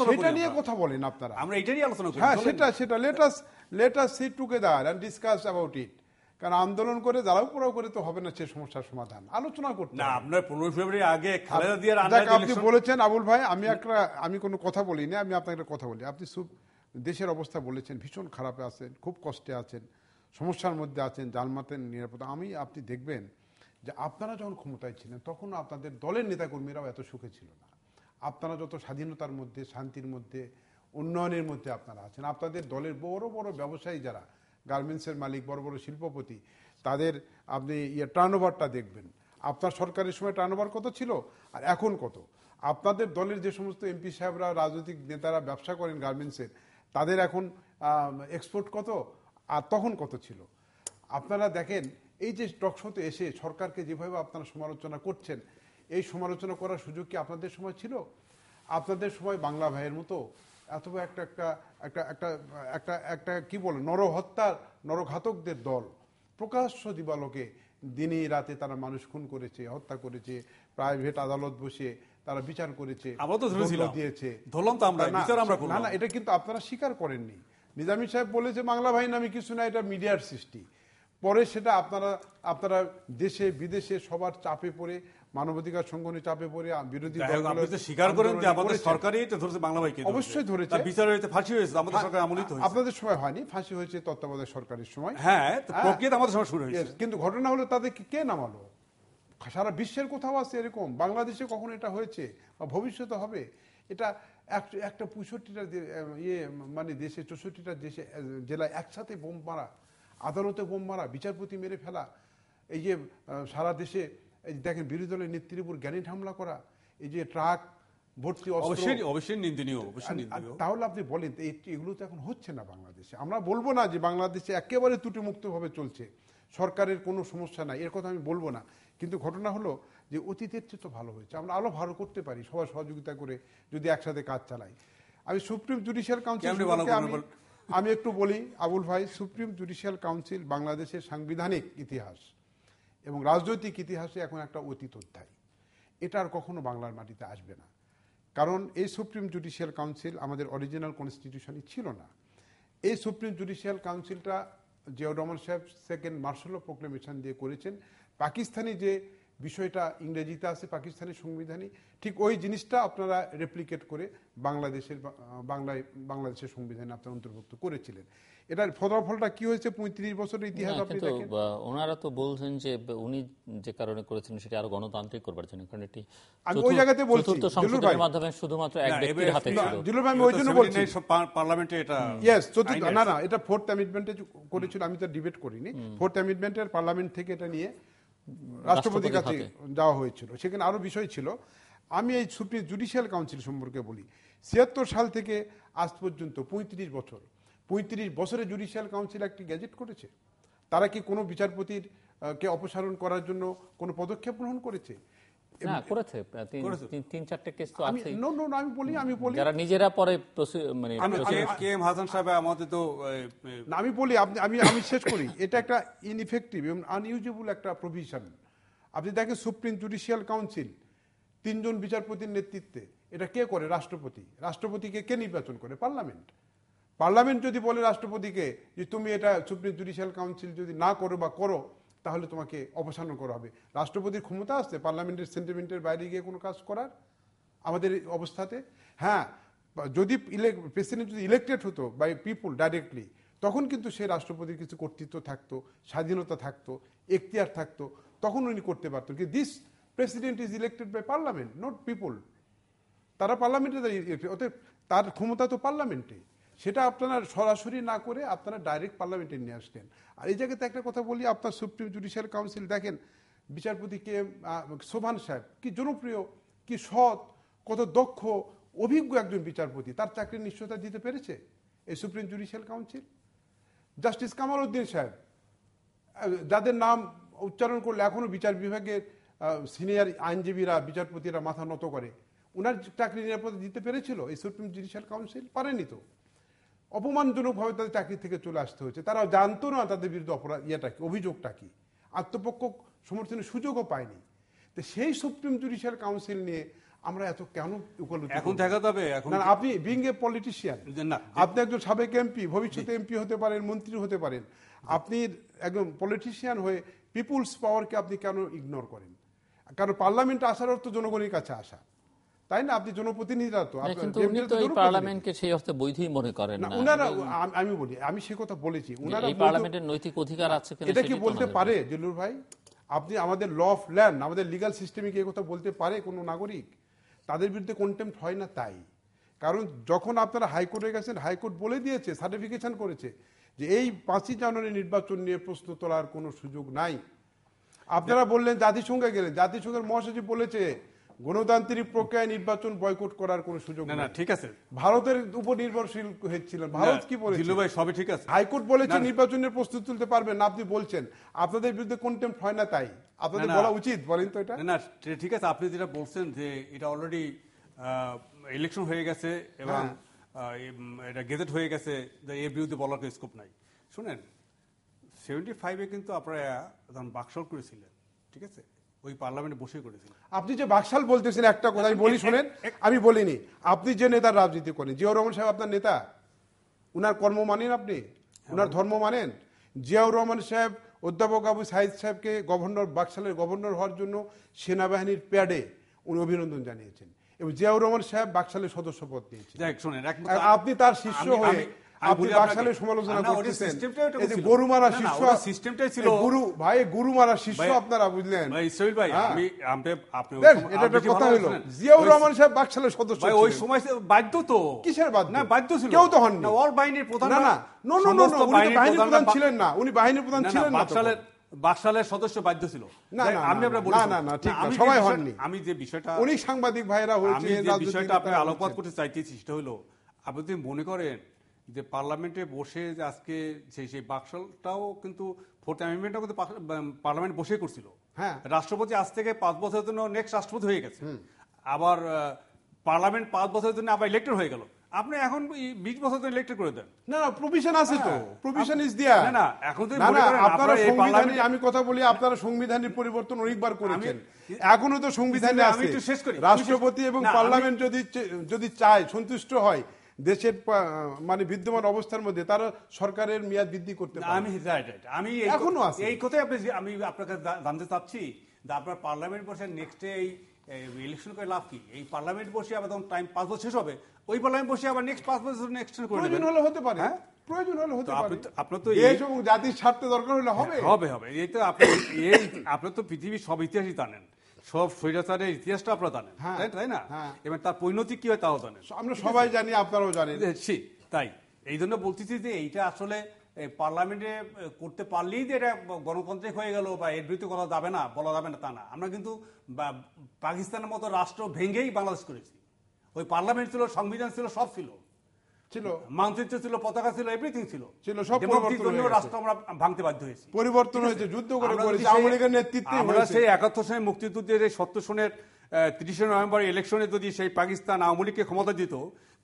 সেটা নিয়ে কথা বলেন আপনারা। আমরা এটা নিয়ে আলোচনা করি। হ্যাঁ, সেটা let us sit together and discuss about it। কারণ আন্দোলন করে দাঁড়াও পড়াও করে তো হবে না সে সমস্যার সমাধান, আলোচনা করতে না। আপনার 15 ফেব্রুয়ারি আগে খালেদা জিয়ার আন্ডারে আপনি বলেছেন আবুল ভাই, আমি কোনো কথা বলিনি, আমি আপনাকে একটা কথা বলি। আপনি দেশের অবস্থা বলেছেন, ভীষণ খারাপে আছেন, খুব কষ্টে আছেন, সমস্যার মধ্যে আছেন, জানমাতের নিরাপত্তা। আপনি দেখবেন যে আপনারা যখন ক্ষমতায় ছিলেন তখন আপনাদের দলের নেতাকর্মীরাও এত সুখে ছিল না। আপনারা যত স্বাধীনতার মধ্যে, শান্তির মধ্যে, উন্নয়নের মধ্যে আপনারা আছেন, আপনাদের দলের বড় বড় ব্যবসায়ী যারা গার্মেন্টসের মালিক, বড় বড় শিল্পপতি, তাদের আপনি টার্নওভারটা দেখবেন। আপনার সরকারের সময় টার্নওভার কত ছিল আর এখন কত? আপনাদের দলের যে সমস্ত এমপি সাহেবরা, রাজনৈতিক নেতারা ব্যবসা করেন গার্মেন্টসের, তাদের এখন এক্সপোর্ট কত আর তখন কত ছিল? আপনারা দেখেন, এই যে টকশোতে এসে সরকারকে যেভাবে আপনারা সমালোচনা করছেন, এই সমালোচনা করার সুযোগ কি আপনাদের সময় ছিল? আপনাদের সময় বাংলা ভাইয়ের মতো অথবা একটা কি বলে নরঘাতকদের দল প্রকাশ্য দিবালোকে দিনে রাতে তারা মানুষ খুন করেছে, হত্যা করেছে, প্রাইভেট আদালত বসে তারা বিচার করেছে, দিয়েছে। না, এটা কিন্তু আপনারা স্বীকার করেননি। নিজামী সাহেব বলেছে বাংলা ভাই নামে কিছু না, এটা মিডিয়ার সৃষ্টি। পরে সেটা আপনারা দেশে বিদেশে সবার চাপে পড়ে, মানবাধিকার সংগঠনের চাপে পড়ে, বিরোধী অবশ্যই ধরেছে। আপনাদের সময় হয়নি, ফাঁসি হয়েছে তত্ত্বাবধায়ক সরকারের সময়। কিন্তু ঘটনা হলো তাদেরকে কে নামালো? সারা বিশ্বের কোথাও আছে এরকম? বাংলাদেশে কখন এটা হয়েছে বা ভবিষ্যতে হবে? এটা একটা 65টা মানে দেশে, 64টা দেশে জেলায় একসাথে বোম মারা, আদালতে বোম মারা, বিচারপতি মেরে ফেলা, এই যে সারা দেশে দেখেন বিরোধী দলের নেত্রীর উপর গ্যানেট হামলা করা, এই যে ট্রাক ভর্তি অবশ্যই নিন্দনীয়, অবশ্যই নিন্দনীয়। তাহলে আপনি বলেন এগুলো তো এখন হচ্ছে না বাংলাদেশে। আমরা বলবো না যে বাংলাদেশে একেবারে ত্রুটিমুক্তভাবে চলছে, সরকারের কোনো সমস্যা নাই, এর কথা আমি বলবো না। কিন্তু ঘটনা হলো যে অতীতের চেয়ে তো ভালো হয়েছে, আমরা আরো ভালো করতে পারি সবাই সহযোগিতা করে যদি একসাথে কাজ চালাই। আমি সুপ্রিম জুডিশিয়াল কাউন্সিল আমি একটু বলি আবুল ভাই। সুপ্রিম জুডিশিয়াল কাউন্সিল বাংলাদেশের সাংবিধানিক ইতিহাস এবং রাজনৈতিক ইতিহাসে এখন একটা অতীত অধ্যায়। এটা আর কখনো বাংলার মাটিতে আসবে না, কারণ এই সুপ্রিম জুডিশিয়াল কাউন্সিল আমাদের অরিজিনাল কনস্টিটিউশনই ছিল না। এই সুপ্রিম জুডিশিয়াল কাউন্সিলটা জিয়াউর রহমান সাহেব সেকেন্ড মার্শাল ল প্রোক্লেমেশন দিয়ে করেছেন। পাকিস্তানি যে বিষয়টা ইংরেজিতে আছে পাকিস্তানি সংবিধানে, ঠিক ওই জিনিসটা আপনারা রেপ্লিকেট করে বাংলাদেশের সংবিধানে আপনারা অন্তর্ভুক্ত করেছিলেন। এটার ফলাফলটা কি হয়েছে ৩৫ বছরের ইতিহাস আপনি দেখেন। ওনারা তো বলছেন যে উনি যে কারণে করেছেন সেটা আরো গণতান্ত্রিক করবার জন্য, কারণ এটি আমি ওই জায়গাতে বলছি চতুর্থ সংশোধনের মাধ্যমে শুধুমাত্র এক ব্যক্তির হাতে ছিল। জিলুর ভাই আমি ওই জন্য বলছি পার্লামেন্টে এটা না এটা ফোর্থ অ্যামেন্ডমেন্টে করেছিল, আমি তো ডিবেট করিনি। ফোর্থ অ্যামেন্ডমেন্টের পার্লামেন্ট থেকে এটা নিয়ে রাষ্ট্রপতির কাছে যাওয়া হয়েছিল, সেখানে আরো বিষয় ছিল। আমি এই সুপ্রিম জুডিশিয়াল কাউন্সিল সম্পর্কে বলি। ৭৬ সাল থেকে আজ পর্যন্ত ৩৫ বছরে জুডিশিয়াল কাউন্সিল একটি গ্যাজেট করেছে? তারা কি কোনো বিচারপতির কে অপসারণ করার জন্য কোনো পদক্ষেপ গ্রহণ করেছে? না, করেছে। ৩-৪টা কেস তো আছে। আমি বলি যারা নিজেরা পরে মানে কে এম হাসান সাহেব আমাদের তো আমি বলি আমি শেষ করি। এটা একটা ইনইফেক্টিভ এবং আনইউজেবল একটা প্রভিশন। আপনি দেখেন সুপ্রিম জুডিশিয়াল কাউন্সিল ৩ জন বিচারপতির নেতৃত্বে, এটা কে করে? রাষ্ট্রপতিকে কে নির্বাচন করে? পার্লামেন্ট যদি বলে রাষ্ট্রপতিকে যে তুমি এটা সুপ্রিম জুডিশিয়াল কাউন্সিল যদি না করো বা করো তাহলে তোমাকে অপসারণ করা হবে, রাষ্ট্রপতির ক্ষমতা আছে পার্লামেন্টের সেন্টিমেন্টের বাইরে গিয়ে কোনো কাজ করার আমাদের অবস্থাতে? হ্যাঁ, যদি প্রেসিডেন্ট যদি ইলেক্টেড হতো বাই পিপুল ডাইরেক্টলি, তখন কিন্তু সে রাষ্ট্রপতির কিছু কর্তৃত্ব থাকতো, স্বাধীনতা থাকতো, এখতিয়ার থাকতো, তখন উনি করতে পারতেন। কিন্তু this president is elected by parliament, not people. তারা পার্লামেন্টে অতএব তার ক্ষমতা তো পার্লামেন্টে, সেটা আপনারা সরাসরি না করে আপনারা ডাইরেক্ট পার্লামেন্টে নিয়ে আসলেন। আর এই জায়গাতে একটা কথা বলি, আপনার সুপ্রিম জুডিশিয়াল কাউন্সিল দেখেন বিচারপতি কে সোভান সাহেব কি জনপ্রিয়, কি সৎ, কত দক্ষ অভিজ্ঞ একজন বিচারপতি, তার চাকরির নিশ্চয়তা দিতে পেরেছে এই supreme judicial council. Justice Kamal Uddin সাহেব, যাদের নাম উচ্চারণ করলে এখনো বিচার বিভাগের সিনিয়র আইনজীবীরা বিচারপতিরা মাথা নত করে, উনার চাকরি নিরাপত্তা দিতে পেরেছিল এই সুপ্রিম জুডিশিয়াল কাউন্সিল? পারেনি তো। অপমানজনকভাবে তাদের চাকরি থেকে চলে আসতে হয়েছে। তারা জানতো না তাদের বিরুদ্ধে অভিযোগটা কি, আত্মপক্ষ সমর্থনের সুযোগও পায়নি। তো সেই সুপ্রিম জুডিশিয়াল কাউন্সিল নিয়ে আমরা এত কেন এখন দেখা যাবে? আপনি বিং এ পলিটিশিয়ান, আপনি একজন সাবেক এমপি, ভবিষ্যতে এমপি হতে পারেন, মন্ত্রী হতে পারেন, আপনি একজন পলিটিশিয়ান হয়ে পিপুলস পাওয়ারকে আপনি কেন ইগনোর করেন? কারণ পার্লামেন্টে আসার অর্থ জনগণের কাছে আসা, তাই না? আপনি জনপ্রতিনিধিরা তো পার্লামেন্টকে সেই অর্থে বৈধই মনে করেন না উনারা। আমি বলি, আমি সে কথা বলেছি, উনারা পার্লামেন্টের নৈতিক অধিকার আছে কিনা এটা কি বলতে পারে জিল্লুর ভাই? আপনি আমাদের ল অফ ল্যান্ড, আমাদের লিগাল সিস্টেমে কি এই কথা বলতে পারে কোনো নাগরিক? তাদের বিরুদ্ধে কন্টেম্পট হয় না তাই। কারণ যখন আপনারা হাইকোর্টে গেছেন, হাইকোর্ট বলে দিয়েছে, সার্টিফিকেশন করেছে যে এই 5ই জানুয়ারি নির্বাচন নিয়ে প্রশ্ন তোলার কোনো সুযোগ নাই। আপনারা বললেন জাতিসংঘে গেলেন, জাতিসংঘের মহাসচিব বলেছে গণতান্ত্রিক প্রক্রিয়ায় নির্বাচন বয়কট করার কোনো সুযোগ নেই। ঠিক আছে, ভারতের উপর নির্ভরশীল হয়েছিলেন। ভারত কি বলেছে? সবই ঠিক আছে। হাইকোর্ট বলেছে নির্বাচনের প্রস্তুতি তুলতে পারবেন না, আপনি বলছেন আপনাদের বিরুদ্ধে কন্টেম্পট হয় না তাই। আপনাদের বলা উচিত, বলেন তো এটা? না ঠিক আছে, আপনি যেটা বলছেন যে এটা অলরেডি ইলেকশন হয়ে গেছে এবং এটা গেজেট হয়ে গেছে, এর বিরুদ্ধে বলার কোনো স্কোপ নাই। শুনেন, 75-এ কিন্তু আপনারা যখন বাকশাল করেছিলেন, ঠিক আছে, ওই পার্লামেন্টে বসে করেছিলেন। আপনি যে বাকশাল বলতেছেন, একটা কথা আমি বলি শোনেন, আমি বলিনি। আপনি যে নেতার রাজনীতি করেন, জিয়াউর রহমান সাহেব আপনার নেতা, উনার কর্ম মানেন, আপনি উনার ধর্ম মানেন? জিয়াউর রহমান সাহেব অধ্যাপক আবু সাইদ সাহেবকে বাকশালের গভর্নর হওয়ার জন্য সেনাবাহিনীর প্যাডে উনি অভিনন্দন জানিয়েছেন এবং জিয়াউর রহমান সাহেব বাকশালের সদস্য পদ নিয়েছেন। আপনি তার শিষ্য হয়ে আপনি বাকশালের সমালোচনা করতেছেন। এই যে গরু মারা শিষ্য, সিস্টেমটাই ছিল ভাই, গরু মারা শিষ্য আপনারা, বুঝলেন? এটা একটা কথা হলো, জিয়াউর রহমান সাহেব বাকশালের সদস্য ওই সময় বাধ্য তো। কিসের বাধ্য? না, বাধ্য ছিল, কেউ তো হননি। অল বাহিনীর প্রধান, না, উনি বাহিনীর প্রধান ছিলেন না, উনি বাহিনীর প্রধান ছিলেন না। বাকশালের সদস্য বাধ্য ছিল। না, না, আমি আপনার না, না, না, ঠিক না, সবাই হননি। আমি যে বিষয়টা অনেক সাংবাদিক ভাইরা আমি হয়েছে, যে বিষয়টা আপনি আলোকপাত করতে চাইতেছি সেটা হলো, আপনি যদি মনে করেন যে পার্লামেন্টে বসে যে আজকে সেই বাকশালটাও কিন্তু ফোর্থ অ্যামেন্ডমেন্টটাও কিন্তু পার্লামেন্ট বসে করছিল। হ্যাঁ, রাষ্ট্রপতি আজ থেকে 5 বছরের জন্য নেক্সট রাষ্ট্রপতি হয়ে গেছে, আবার পার্লামেন্ট 5 বছরের জন্য আবার ইলেক্টেড হয়ে গেল। আপনি এখন 20 বছর ধরে ইলেক্টেড করে দেন। না না, প্রভিশন আছে তো, প্রভিশন ইজ দেয়ার। না না, এখন তো না মনে না, করেন আপনারা আপনারা এই সংবিধানে, পার্লামেন্টে, আমি কথা বলি, আপনারা সংবিধানের পরিবর্তন অনেকবার করেছেন, এখনো তো সংবিধানে আমি আছে একটু শেষ করি। রাষ্ট্রপতি এবং না, পার্লামেন্ট যদি চায়, সন্তুষ্ট হয় দেশের মানে বিদ্যমান অবস্থার মধ্যে, তারা সরকারের মেয়াদ বৃদ্ধি করতে পারে। আমি রাইট রাইট আমি এখনো আছে। এই কথাই আমি আপনার কাছে জানতে চাচ্ছি যে আপনার পার্লামেন্ট বসে নেক্সট এই ইলেকশন করে লাভ কি? এই পার্লামেন্ট বসে আবার তখন টাইম 5 বছর শেষ হবে, ওই পার্লামেন্ট বসে আবার নেক্সট 5 বছর এক্সটেন্ড করে প্রয়োজন নেবেন। হলে হতে পারে, হ্যাঁ? প্রয়োজন হলে হতে তো পারে, আপনার তো দেশ এবং জাতির স্বার্থে দরকার হলে হবে হবে হবে। এই তো আপনি আপনার তো পৃথিবীর সব ইতিহাসই জানেন, সব স্বৈরাচারের ইতিহাসটা আপনারা জানেন, হ্যাঁ, তাই না? হ্যাঁ। এবার তার পরিণতি কি হয় তাও জানেন। আমরা সবাই জানি, আপনারাও জানেন। তাই এই জন্য বলতেছি যে এইটা আসলে পার্লামেন্টে করতে পারলেই যে এটা গণতান্ত্রিক হয়ে গেল বা এর বিরুদ্ধে কথা যাবে না, বলা যাবে না তা না। আমরা কিন্তু পাকিস্তানের মতো রাষ্ট্র ভেঙেই বাংলাদেশ করেছি। ওই পার্লামেন্ট ছিল, সংবিধান ছিল, সব ছিল, মানচিত্র ছিল, পতাকা ছিল, এভরিথিং ছিল, সব ডেমোক্রেসির জন্য রাষ্ট্র আমরা ভাঙতে বাধ্য হয়েছি। পরিবর্তন হয়েছে, যুদ্ধ করে করেছে, আওয়ামী লীগের নেতৃত্বে আমরা সেই 71 সনের মুক্তিযুদ্ধের এই 70 সনের 30 নভেম্বর ইলেকশনে যদি সেই পাকিস্তান আওয়ামী লীগকে ক্ষমতা দিত,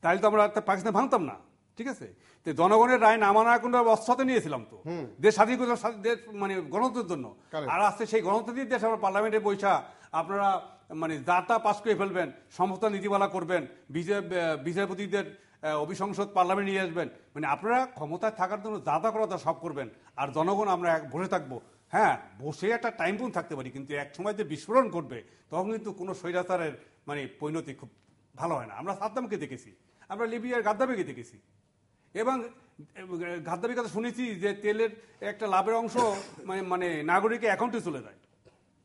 তাহলে তো আমরা পাকিস্তান ভাঙতাম না। ঠিক আছে, তো জনগণের রায় না মানার কোনো অবস্থাতে নিয়েছিলাম তো, দেশ স্বাধীন করে, দেশ মানে গণতন্ত্রের জন্য। আর আজকে সেই গণতন্ত্রের দেশ আমরা পার্লামেন্টে বৈশা আপনারা মানে যাটা পাস করে ফেলবেন, সমস্ত নীতিমালা করবেন, বিচারপতিদের অভিসংসদ পার্লামেন্ট নিয়ে আসবেন, মানে আপনারা ক্ষমতায় থাকার জন্য যা তা করা তা সব করবেন, আর জনগণ আমরা বসে থাকবো। হ্যাঁ, বসে একটা টাইম বোন থাকতে পারি, কিন্তু এক সময় যে বিস্ফোরণ করবে তখন কিন্তু কোনো স্বৈরাচারের মানে পরিণতি খুব ভালো হয় না। আমরা সাদ্দামকে দেখেছি, আমরা লিবিয়ার গাদ্দাফিকে দেখেছি, এবং গাদ্দাফির কথা শুনেছি যে তেলের একটা লাভের অংশ মানে নাগরিকের অ্যাকাউন্টে চলে যায়,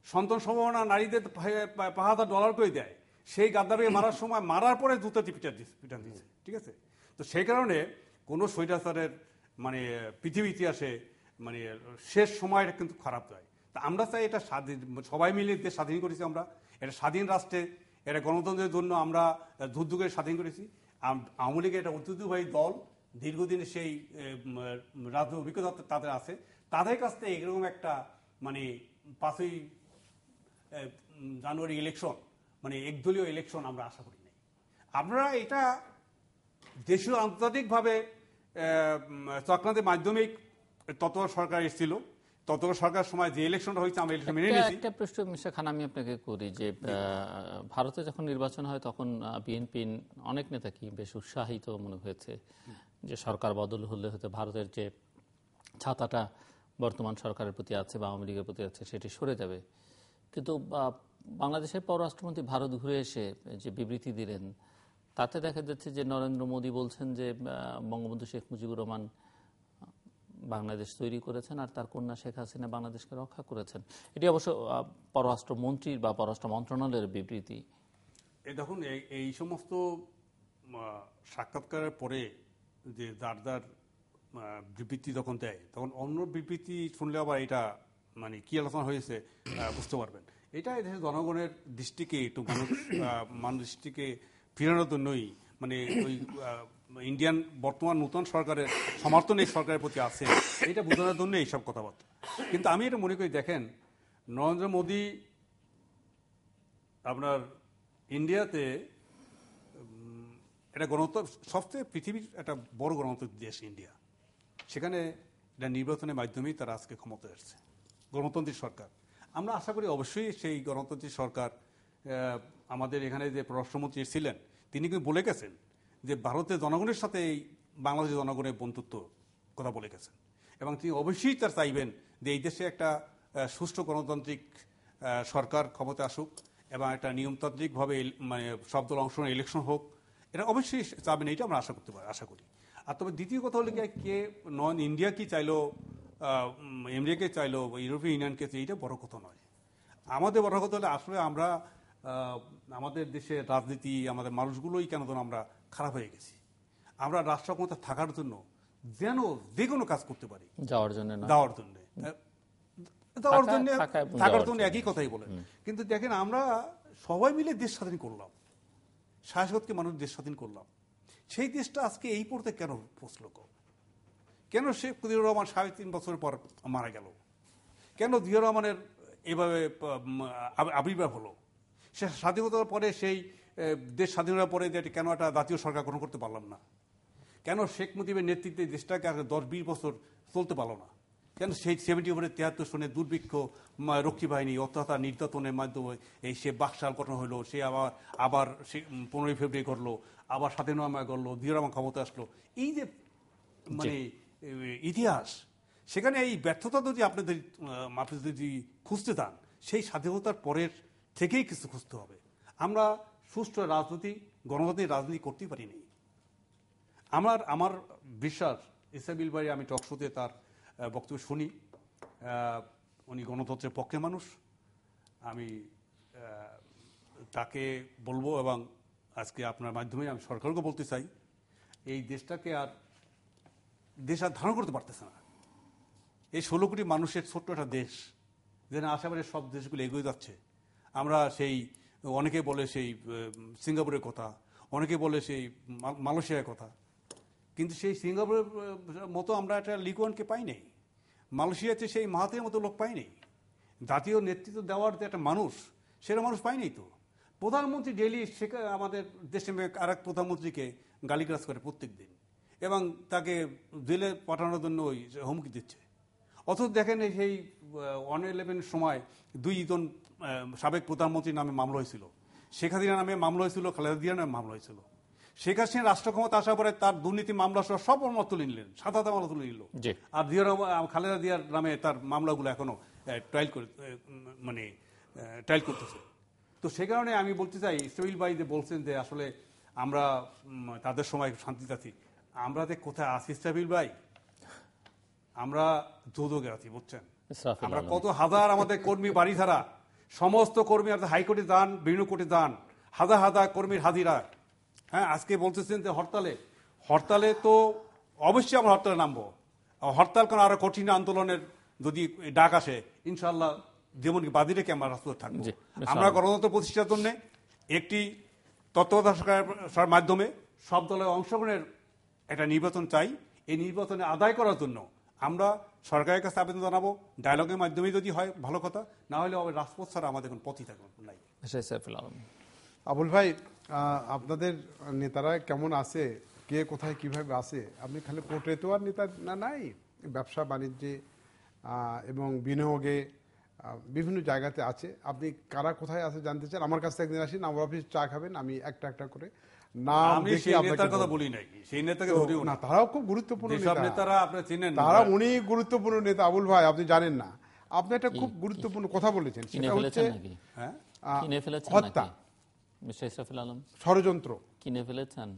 সন্তান সম্ভাবনা নারীদের $5,000 করে দেয়। সেই গাদ্দাফিকে মারার সময়, মারার পরে জুতাটি পিটান দিচ্ছে। ঠিক আছে, তো সেই কারণে কোনো স্বৈরাচারের মানে পৃথিবী ইতিহাসে মানে শেষ সময়টা কিন্তু খারাপ যায়। তা আমরা চাই এটা স্বাধীন, সবাই মিলে দেশ স্বাধীন করেছি আমরা, এটা স্বাধীন রাষ্ট্রে, এটা গণতন্ত্রের জন্য আমরা যুদ্ধ করে স্বাধীন করেছি। আওয়ামী লীগের একটা ঐতিহ্যবাহী দল, দীর্ঘদিনের সেই রাজনৈতিক অভিজ্ঞতা তাদের আছে, তাদের কাছ থেকে এরকম একটা মানে 5ই জানুয়ারি ইলেকশন মানে একদলীয় ইলেকশন আমরা আশা করি নাই। আপনারা এটা দেশীয় আন্তর্জাতিকভাবে চক্রান্তের মাধ্যমিক ততবার সরকার এসেছিল, ততবার সরকার সময় যে ইলেকশনটা হয়েছে আমরা ইলেকশন মেনে নিয়েছি। একটা প্রশ্ন মিস্টার খান আমি আপনাকে করি যে ভারতে যখন নির্বাচন হয় তখন বিএনপি অনেক নেতা কি বেশ উৎসাহিত মনে হয়েছে যে সরকার বদল হলে হয়তো ভারতের যে ছাতাটা বর্তমান সরকারের প্রতি আছে বা আওয়ামী লীগের প্রতি আছে সেটি সরে যাবে। কিন্তু বাংলাদেশের পররাষ্ট্রমন্ত্রী ভারত ঘুরে এসে যে বিবৃতি দিলেন, তাতে দেখা যাচ্ছে যে নরেন্দ্র মোদী বলছেন যে বঙ্গবন্ধু শেখ মুজিবুর রহমান বাংলাদেশ তৈরি করেছেন আর তার কন্যা শেখ হাসিনা বাংলাদেশকে রক্ষা করেছেন। এটি অবশ্য পররাষ্ট্রমন্ত্রীর বা পররাষ্ট্র মন্ত্রণালয়ের বিবৃতি। দেখুন, এই সমস্ত সাক্ষাৎকারের পরে যে যার বিবৃতি যখন দেয়, তখন অন্য বিবৃতি শুনলে আবার এটা মানে কি আলোচনা হয়েছে বুঝতে পারবেন। এটা দেশের জনগণের দৃষ্টিকে একটু মানুষ দৃষ্টিকে ফিরানোর জন্যই, মানে ওই ইন্ডিয়ান বর্তমান নতুন সরকারের সমর্থন এই সরকারের প্রতি আছে এটা বোঝানোর জন্য এইসব কথাবার্তা। কিন্তু আমি এটা মনে করি, দেখেন নরেন্দ্র মোদী আপনার ইন্ডিয়াতে এটা গণতন্ত্র, সবচেয়ে পৃথিবীর একটা বড় গণতান্ত্রিক দেশ ইন্ডিয়া, সেখানে এটা নির্বাচনের মাধ্যমেই তারা আজকে ক্ষমতায় আসছে, গণতান্ত্রিক সরকার। আমরা আশা করি অবশ্যই সেই গণতান্ত্রিক সরকার, আমাদের এখানে যে পররাষ্ট্রমন্ত্রী ছিলেন তিনি কিন্তু বলে গেছেন যে ভারতের জনগণের সাথে এই বাংলাদেশের জনগণের বন্ধুত্ব কথা বলে গেছেন, এবং তিনি অবশ্যই তার চাইবেন যে এই দেশে একটা সুষ্ঠু গণতান্ত্রিক সরকার ক্ষমতা আসুক এবং একটা নিয়মতান্ত্রিকভাবে মানে সব দল অংশ ইলেকশন হোক, এটা অবশ্যই চাবেন, এইটা আমরা আশা করি। আর তবে দ্বিতীয় কথা হলো কে নন ইন্ডিয়া কি চাইলো, আমেরিকা চাইলো, ইউরোপিয়ান ইউনিয়নকে, এইটা বড় কথা নয়। আমাদের বড় কথা হলে আসলে আমরা আমাদের দেশের রাজনীতি, আমাদের মানুষগুলোই কেন যেন আমরা খারাপ হয়ে গেছি। আমরা রাষ্ট্র ক্ষমতা থাকার জন্য যেন যে কোনো কাজ করতে পারি, যাওয়ার জন্য দেওয়ার জন্য থাকা এবং থাকার দেওয়ার জন্য জন্য। একই কথাই বলে। কিন্তু দেখেন আমরা সবাই মিলে দেশ স্বাধীন করলাম, শাসককে মানুষ দেশ স্বাধীন করলাম, সেই দেশটা আজকে এই পর্যায়ে কেন পৌঁছল? কেন শেখ মুজিবুর রহমান 3.5 বছর পর মারা গেল? কেন জিয়াউর রহমানের এভাবে আবির্ভাব হলো? সে স্বাধীনতার পরে সেই দেশ স্বাধীনতার পরে কেন একটা জাতীয় সরকার গ্রহণ করতে পারলাম না? কেন শেখ মুজিবের নেতৃত্বে দেশটাকে 10-20 বছর চলতে পারলো না? কেন সেই 73 সনে দুর্ভিক্ষ, রক্ষী বাহিনী অত্যাচার নির্যাতনের মাধ্যমে এই সে বাকশাল গঠন হলো, সে আবার 15 ফেব্রুয়ারি করলো, আবার স্বাধীনতা করলো, জিয়াউর রহমান ক্ষমতা আসলো, এই যে মানে ইতিহাস, সেখানে এই ব্যর্থতা যদি আপনি যদি খুঁজতে চান, সেই স্বাধীনতার পরের থেকেই কিছু খুঁজতে হবে। আমরা সুষ্ঠু রাজনীতি, গণতান্ত্রিক রাজনীতি করতেই পারিনি। আমার বিশ্বাস, ইসরাবিল ভাই, আমি টক শোতে তার বক্তব্য শুনি, উনি গণতন্ত্রের পক্ষে মানুষ। আমি তাকে বলবো, এবং আজকে আপনার মাধ্যমে আমি সরকারকে বলতে চাই, এই দেশটাকে দেশ আর ধারণ করতে পারতেছে না। এই 16 কোটি মানুষের ছোট্ট একটা দেশ, যেন আশেপাশে সব দেশগুলো এগিয়ে যাচ্ছে। আমরা সেই অনেকে বলে সেই সিঙ্গাপুরের কথা, অনেকে বলে সেই মালয়েশিয়ার কথা, কিন্তু সেই সিঙ্গাপুরের মতো আমরা একটা লিগুয়ানকে পাই নাই, মালয়েশিয়াতে সেই মাহাতের মতো লোক পাই নাই, জাতীয় নেতৃত্ব দেওয়ার যে একটা মানুষ, সেটা মানুষ পাই নাই। তো প্রধানমন্ত্রী ডেলি আমাদের দেশে আরেক প্রধানমন্ত্রীকে গালিগালাজ করে প্রত্যেক দিন, এবং তাকে জেলে পাঠানোর জন্য ওই হুমকি দিচ্ছে। অথচ দেখেন সেই 111 সময় 2 জন সাবেক প্রধানমন্ত্রীর নামে মামলা হয়েছিল, শেখ হাসিনার নামে মামলা হয়েছিল, খালেদা জিয়ার নামে মামলা হয়েছিল। শেখ হাসিনা রাষ্ট্র ক্ষমতা আসার পরে তার দুর্নীতি মামলা সব মামলা তুলে নিলেন, 7 মামলা তুলে নিল। আর খালেদা জিয়ার নামে তার মামলাগুলো এখনো ট্রায়াল করতেছে। তো সে কারণে আমি বলতে চাই, ইসরাইল ভাই যে বলছেন যে আসলে আমরা তাদের সময় শান্তিতে আছি, আমরা যে কোথায় আছি ইসরাইল ভাই, আমরা দুদকে আছি, বুঝছেন? আমরা কত হাজার আমাদের কর্মী বাড়ি ছাড়া, সমস্ত কর্মী হাইকোর্টে যান, বিভিন্ন কোর্টে যান, হাজার হাজার কর্মীর হাজিরা। হ্যাঁ, আজকে বলতেছেন যে হরতালে তো অবশ্যই আমরা হরতালে নামবো। হরতাল কারণ আরো কঠিন আন্দোলনের যদি ডাক আসে, ইনশাআল্লাহ যেমন বাদী রেখে আমরা রাস্তায় থাকবো। আমরা গণতন্ত্র প্রতিষ্ঠার জন্য একটি তত্ত্বাবধায়ক সরকারের মাধ্যমে সব দলের অংশগ্রহণের একটা নির্বাচন চাই। এই নির্বাচনে আদায় করার জন্য আমরা সরকারের কাছে আবেদন জানাবো, ডায়ালগের মাধ্যমে যদি হয় ভালো কথা, না হলে রাজপথ ছাড়া আমাদের কোনো পথই থাকবে নাই। আবুল ভাই, আপনাদের নেতারা কেমন আছে, কে কোথায় কিভাবে আছে? আপনি খালি কোর্টে তো আর নেতা নাই, ব্যবসা বাণিজ্যে এবং বিনিয়োগে বিভিন্ন জায়গাতে আছে। আপনি কারা কোথায় আছে জানতে চান, আমার কাছে একদিন আসেন, আমার অফিস চা খাবেন, আমি একটা একটা করে নাম দেখি। নেতার কথা বলি নাই, সেই নেতাকে না, তারাও খুব গুরুত্বপূর্ণ নেতারা, আপনি চিনেন, তারা উনি গুরুত্বপূর্ণ নেতা। আবুল ভাই, আপনি জানেন না, আপনি একটা খুব গুরুত্বপূর্ণ কথা বলেছেন, সেটা হচ্ছে হত্যা, ষড়যন্ত্র। কিনে ফেলেছেন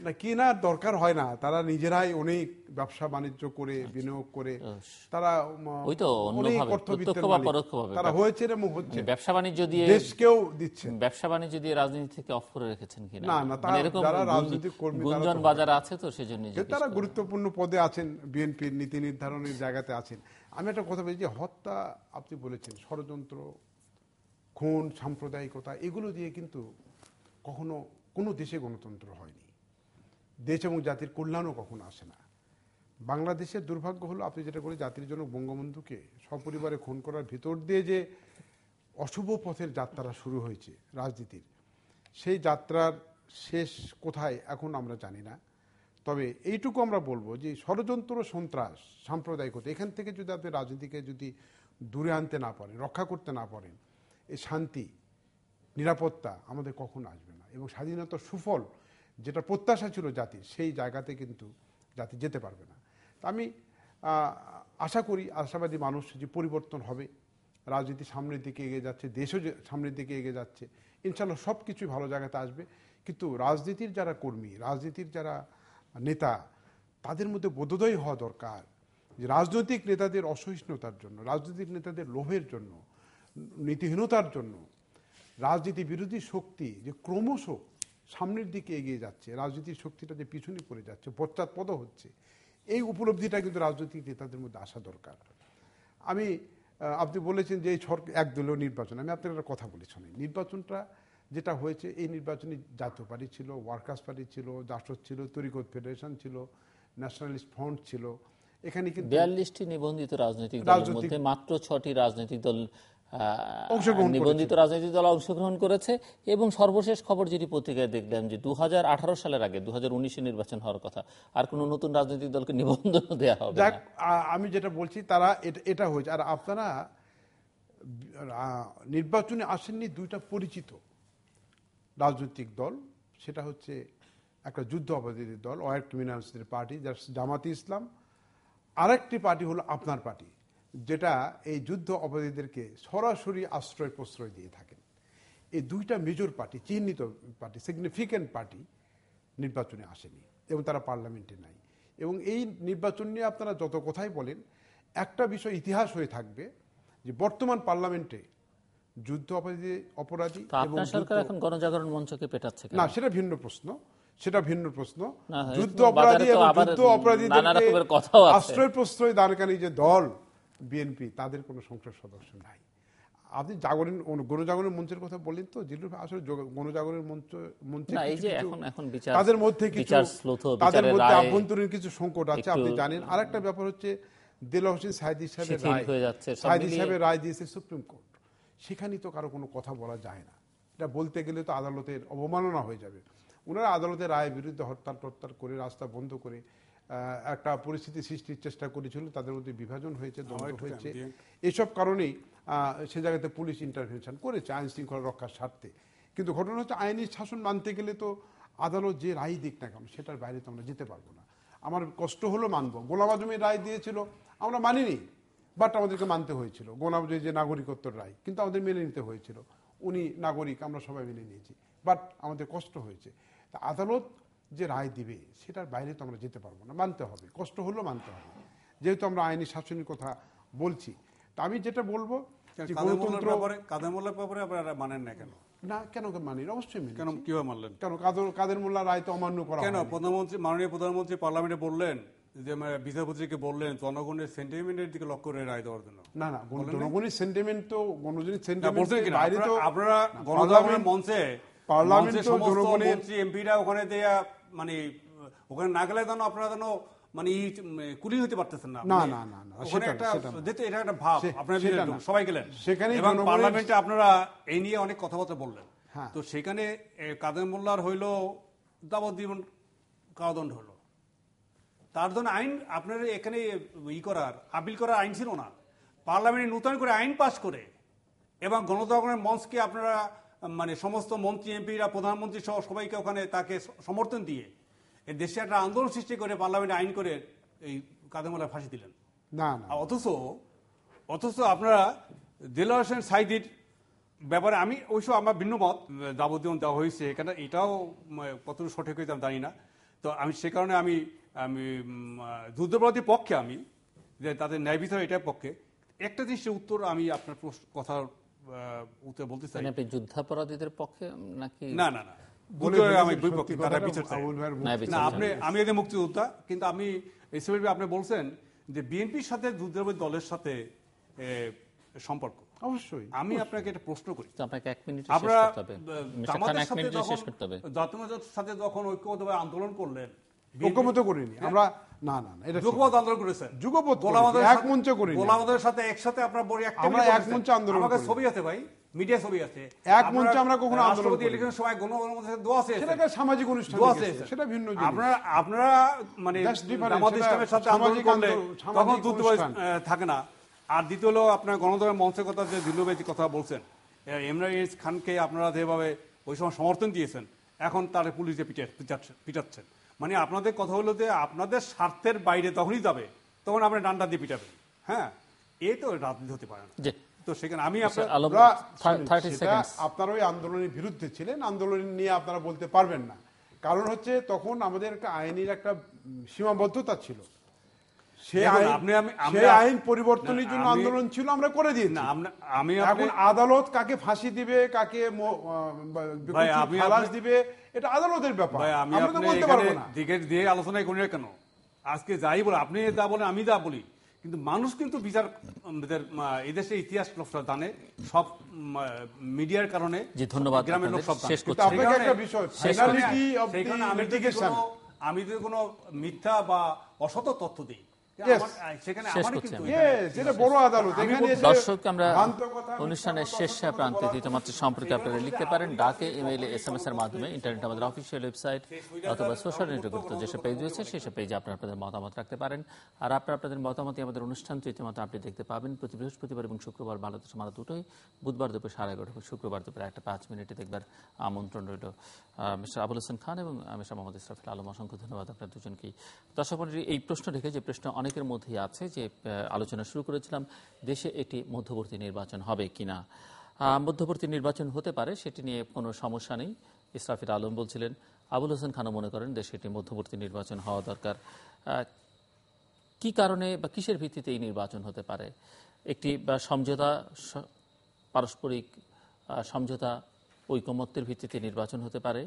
না, কেনার দরকার হয় না, তারা নিজেরাই অনেক ব্যবসা বাণিজ্য করে, বিনিয়োগ করে তারা অনেক অর্থবিত্তের মালিক। তারা হয়েছে এবং হচ্ছে, ব্যবসা বাণিজ্য দিয়ে দেশকেও দিচ্ছে। ব্যবসা বাণিজ্য দিয়ে রাজনীতি থেকে অফ করে রেখেছেন কিনা? না না, যারা রাজনৈতিক কর্মী, গুঞ্জন বাজার আছে, তো সেজন্য তারা গুরুত্বপূর্ণ পদে আছেন, বিএনপির নীতি নির্ধারণের জায়গাতে আছেন। আমি একটা কথা বলছি, যে হত্যা আপনি বলেছেন, ষড়যন্ত্র, খুন, সাম্প্রদায়িকতা, এগুলো দিয়ে কিন্তু কখনো কোনো দেশে গণতন্ত্র হয়নি। দেশ এবং জাতির কল্যাণও কখনো আসে না। বাংলাদেশের দুর্ভাগ্য হলো, আপনি যেটা করে জাতির জন্য বঙ্গবন্ধুকে সপরিবারে খুন করার ভিতর দিয়ে যে অশুভ পথের যাত্রা শুরু হয়েছে রাজনীতির, সেই যাত্রার শেষ কোথায় এখন আমরা জানি না। তবে এইটুকু আমরা বলবো যে ষড়যন্ত্র, সন্ত্রাস, সাম্প্রদায়িকতা, এখান থেকে যদি আপনি রাজনীতিকে যদি দূরে আনতে না পারেন, রক্ষা করতে না পারেন, এই শান্তি, নিরাপত্তা আমাদের কখনো আসবে না। এবং স্বাধীনতার সুফল যেটা প্রত্যাশা ছিল জাতির, সেই জায়গাতে কিন্তু জাতি যেতে পারবে না। তা আমি আশা করি, আশাবাদী মানুষ, যে পরিবর্তন হবে, রাজনীতি সামনের দিকে এগিয়ে যাচ্ছে, দেশও সামনের দিকে এগিয়ে যাচ্ছে, ইনশাল্লাহ সব কিছুই ভালো জায়গাতে আসবে। কিন্তু রাজনীতির যারা কর্মী, রাজনীতির যারা নেতা, তাদের মধ্যে বোধোদয় হওয়া দরকার যে রাজনৈতিক নেতাদের অসহিষ্ণুতার জন্য, রাজনৈতিক নেতাদের লোভের জন্য, নীতিহীনতার জন্য রাজনীতি বিরোধী শক্তি যে ক্রমশ সামনের দিকে এগিয়ে যাচ্ছে, রাজনীতির শক্তিটা যে পিছনে পড়ে যাচ্ছে, পশ্চাৎপদ হচ্ছে, এই উপলব্ধিটা কিন্তু রাজনৈতিক নেতাদের মধ্যে আসা দরকার। আমি আপনি বলেছেন যে এই সরকার একদলীয় নির্বাচন, আমি আপনার একটা কথা বলেছি, নির্বাচনটা যেটা হয়েছে এই নির্বাচনে জাতীয় পার্টি ছিল, ওয়ার্কার্স পার্টি ছিল, জাসদ ছিল, তরিকত ফেডারেশন ছিল, ন্যাশনালিস্ট ফ্রন্ট ছিল। এখানে কিন্তু 42টি নিবন্ধিত রাজনৈতিক দলের মধ্যে মাত্র 6টি রাজনৈতিক দল নিবন্ধিত রাজনৈতিক দল অংশগ্রহণ করেছে। এবং সর্বশেষ খবর যেটি পত্রিকায় দেখলাম যে 2018 সালের আগে 2019 নির্বাচন হওয়ার কথা, আর কোন নতুন রাজনৈতিক দলকে নিবন্ধন দেওয়া হবে না। আমি যেটা বলছি তারা এটা হয়েছে। আর আপনারা নির্বাচনে আসেননি দুইটা পরিচিত রাজনৈতিক দল, সেটা হচ্ছে একটা যুদ্ধ অপরাধীদের দল, ওয়ার ক্রিমিনালসদের পার্টি, যার জামাতে ইসলাম, আরেকটি পার্টি হলো আপনার পার্টি, যেটা এই যুদ্ধ অপরাধীদেরকে সরাসরি আশ্রয় প্রশ্রয় দিয়ে থাকেন। এই দুইটা মেজর পার্টি, চিহ্নিত পার্টি, সিগনিফিক্যান্ট পার্টি নির্বাচনে আসেনি এবং তারা পার্লামেন্টে নাই। এবং এই নির্বাচন নিয়ে আপনারা যত কথাই বলেন, একটা বিষয় ইতিহাস হয়ে থাকবে যে বর্তমান পার্লামেন্টে যুদ্ধ অপরাধী এবং সরকার এখন গণজাগরণ মঞ্চকে পেটাচ্ছে না, সেটা ভিন্ন প্রশ্ন, সেটা ভিন্ন প্রশ্ন। যুদ্ধ অপরাধী এবং যুদ্ধ অপরাধীদের আশ্রয় প্রশ্রয় দানকারী যে দল বিএনপি, তাদের কোনো সংসদ সদস্য নাই। আপনি গণজাগরণ মঞ্চের কথা বলেন তো, জিল্লুর আসলে গণজাগরণ মঞ্চে তাদের মধ্যে আভ্যন্তরীণ কিছু সংকট আছে, আপনি জানেন। আরেকটা ব্যাপার হচ্ছে দেলোয়ার হোসেন সাঈদী সাহেবের রায় দিয়েছে সুপ্রিম কোর্ট, সেখানেই তো কারো কোনো কথা বলা যায় না। এটা বলতে গেলে তো আদালতের অবমাননা হয়ে যাবে। ওনারা আদালতের রায়ের বিরুদ্ধে হরতাল করে রাস্তা বন্ধ করে একটা পরিস্থিতি সৃষ্টির চেষ্টা করেছিল, তাদের মধ্যে বিভাজন হয়েছে, দ্বন্দ্ব হয়েছে। এসব কারণেই সে জায়গাতে পুলিশ ইন্টারভেনশন করেছে আইন শৃঙ্খলা রক্ষার স্বার্থে। কিন্তু ঘটনা হচ্ছে আইনি শাসন মানতে গেলে তো আদালত যে রায় দিক না কেন সেটার বাইরে তো আমরা যেতে পারবো না। আমার কষ্ট হলো মানবো, গোলাম আজমের রায় দিয়েছিল আমরা মানিনি, বাট আমাদেরকে মানতে হয়েছিল। গোলাম আজমের যে নাগরিকত্বর রায়, কিন্তু আমাদের মেনে নিতে হয়েছিল। উনি নাগরিক, আমরা সবাই মেনে নিয়েছি, বাট আমাদের কষ্ট হয়েছে। তা আদালত যে রায় দিবে সেটার বাইরে তো আমরা যেতে পারবো না, মানতে হবে, কষ্ট হলেও মানতে হবে, যেহেতু আমরা আইনি শাসনের কথা বলছি। তা আমি যেটা বলবো গণতন্ত্র মানেন না কেন? না, কেন মানি? অবশ্যই মেনে। কেন, কিভাবে মানলেন? কেন কাদের মোল্লা রায় তো অমান্য করা কেন? মাননীয় প্রধানমন্ত্রী পার্লামেন্টে বললেন যে বিচারপতিকে বললেন জনগণের সেন্টিমেন্টের দিকে লক্ষ্য করে রায় দেওয়ার জন্য। না, জনগণের সেন্টিমেন্ট তো বাইরে তো আপনারা গণজাগরণ মঞ্চে পার্লামেন্টে সমস্ত মন্ত্রী এমপিরা ওখানে দেয়া, মানে ওখানে না গেলে যেন আপনারা যেন মানে কুলি হতে পারতেছেন না। ওখানে একটা এটা একটা ভাব, আপনারা সবাই গেলেন সেখানে এবং পার্লামেন্টে আপনারা এই নিয়ে অনেক কথাবার্তা বললেন। তো সেখানে কাদের মোল্লার হইল যাবজ্জীবন কারাদণ্ড হলো, তার জন্য আইন আপনার এখানে আপিল করার আইন ছিল না। পার্লামেন্টে নতুন করে আইন পাস করে এবং গণজাগরণের মঞ্চকে আপনারা মানে সমস্ত মন্ত্রী এমপিরা প্রধানমন্ত্রী সহ সবাইকে ওখানে তাকে সমর্থন দিয়ে এই দেশে একটা আন্দোলন সৃষ্টি করে পার্লামেন্টে আইন করে এই কাদের মোল্লার ফাঁসি দিলেন। না, অথচ আপনারা দেলোয়ার হোসেন সাঈদীর ব্যাপারে আমি অবশ্য আমার ভিন্ন মত, যাবজ্জীবন দেওয়া হয়েছে এখানে, এটাও কতটুকু সঠিক হয়েছে আমি জানি না। তো আমি সে কারণে আমি যুদ্ধাপরাধীর পক্ষে, আমি যে তাদের ন্যায় বিচার এটার পক্ষে। একটা জিনিসের উত্তর আমি আপনার কথার উত্তর বলতে চাই। আপনি যুদ্ধাপরাধীদের পক্ষে নাকি? না, আমি বিপক্ষে, তারা বিচার চাই না। আমি এদের মুক্তিযোদ্ধা, কিন্তু আমি আপনি বলছেন যে বিএনপির সাথে যুদ্ধাপরাধী দলের সাথে সম্পর্ক। অবশ্যই আমি আপনাকে একটা প্রশ্ন করি, আপনাকে 1 মিনিট জামাতের সাথে যখন ঐক্যবদ্ধভাবে আন্দোলন করলেন, ঐক্যমত করিনি আমরা, না এটা যুগপৎ আন্দোলন করেছেন, যুগপৎ এক মঞ্চে করিনি, গোলামদের সাথে একসাথে আপনারা আমরা এক মঞ্চে আন্দোলন করি। আমাদের ছবি আছে ভাই, মিডিয়া ছবি আছে, এক মঞ্চে আমরা কখনো আন্দোলন করি। ইলেকশনের সময় গণমাধ্যমের সাথে দোয়া আছে, সেটা সামাজিক অনুষ্ঠান, সেটা ভিন্ন জিনিস। আপনারা মানে জামাত ইসলামের সাথে আন্দোলন করলে তখন যুদ্ধ থাকে না। আর দ্বিতীয় হলো আপনার গণতন্ত্রের মঞ্চের কথা, যে দিল্লুবাইজির কথা বলছেন, ইমরান খানকে আপনারা যেভাবে ওই সময় সমর্থন দিয়েছেন, এখন তার পুলিশে পিটাচ্ছেন। মানে আপনাদের কথা হলো যে আপনাদের স্বার্থের বাইরে তখনই যাবে তখন আপনার ডান্ডা দিয়ে পিটাবেন। হ্যাঁ, এই তো রাজনীতি হতে পারে না। তো সেখানে আমি আপনারা ওই আন্দোলনের বিরুদ্ধে ছিলেন, আন্দোলন নিয়ে আপনারা বলতে পারবেন না, কারণ হচ্ছে তখন আমাদের একটা আইনের একটা সীমাবদ্ধতা ছিল। সেই আইন পরিবর্তনের জন্য আন্দোলন ছিল, আমরা করে দিয়েছি। এখন আদালত কাকে ফাঁসি দিবে, কাকে খালাস দিবে, এটা আদালতের ব্যাপার, আমরা তো বলতে পারবো না। দিকে দিয়ে আলোচনায় করি না কেন, আজকে যাই বলে আপনি যা বলেন আমি যা বলি, কিন্তু মানুষ কিন্তু বিচার এদেশের ইতিহাস লোকসভা জানে, সব মিডিয়ার কারণে। জি, ধন্যবাদ। গ্রামের লোক সব শেষ করছি। আপনাকে একটা বিষয়, ফাইনালিটি অফ দি লিটিগেশন, আমি যদি কোনো মিথ্যা বা অসৎ তথ্য দিই, সেখানে আমারই কিন্তু যেটা বড় আদালত। এখানে দর্শক, আমরা অনুষ্ঠানের শেষ প্রান্তে দ্বিতীয়মাত্র সম্পর্কে আপনারা লিখতে পারেন ডাকে, ইমেইলে, SMS এর মাধ্যমে, ইন্টারনেট আমাদের অফিসিয়াল ওয়েবসাইট অথবা সোশ্যাল নেটওয়ার্ক যেসব পেজ রয়েছে সেসব পেজে আপনারা আপনাদের মতামত রাখতে পারেন। আর আপনারা আপনাদের মতামতে আমাদের অনুষ্ঠান তৃতীয়মাত্র আপনি দেখতে পাবেন প্রতি বৃহস্পতিবার এবং শুক্রবার বাংলাদেশ মারা দুটোই, বুধবার দুপুর 11:30, শুক্রবার দুপুর 1:05 দেখবার আমন্ত্রণ রইল। মিস্টার আবুল হোসেন খান এবং মিস্টার মোহাম্মদ ইসরাফিল আলম, অসংখ্য ধন্যবাদ আপনার দুজনকেই। দর্শক মণ্ডলী, এই প্রশ্ন রেখে, যে প্রশ্ন অনেকের মধ্যেই আছে, যে আলোচনা শুরু করেছিলাম, দেশে একটি মধ্যবর্তী নির্বাচন হবে কিনা। মধ্যবর্তী নির্বাচন হতে পারে, সেটি নিয়ে কোনো সমস্যা নেই। ইসরাফিল আলম বলছিলেন, আবুল হোসেন খানও মনে করেন দেশে একটি মধ্যবর্তী নির্বাচন হওয়া দরকার। কি কারণে বা কিসের ভিত্তিতে এই নির্বাচন হতে পারে? একটি সমঝোতা, পারস্পরিক সমঝোতা, ঐকমত্যের ভিত্তিতে নির্বাচন হতে পারে,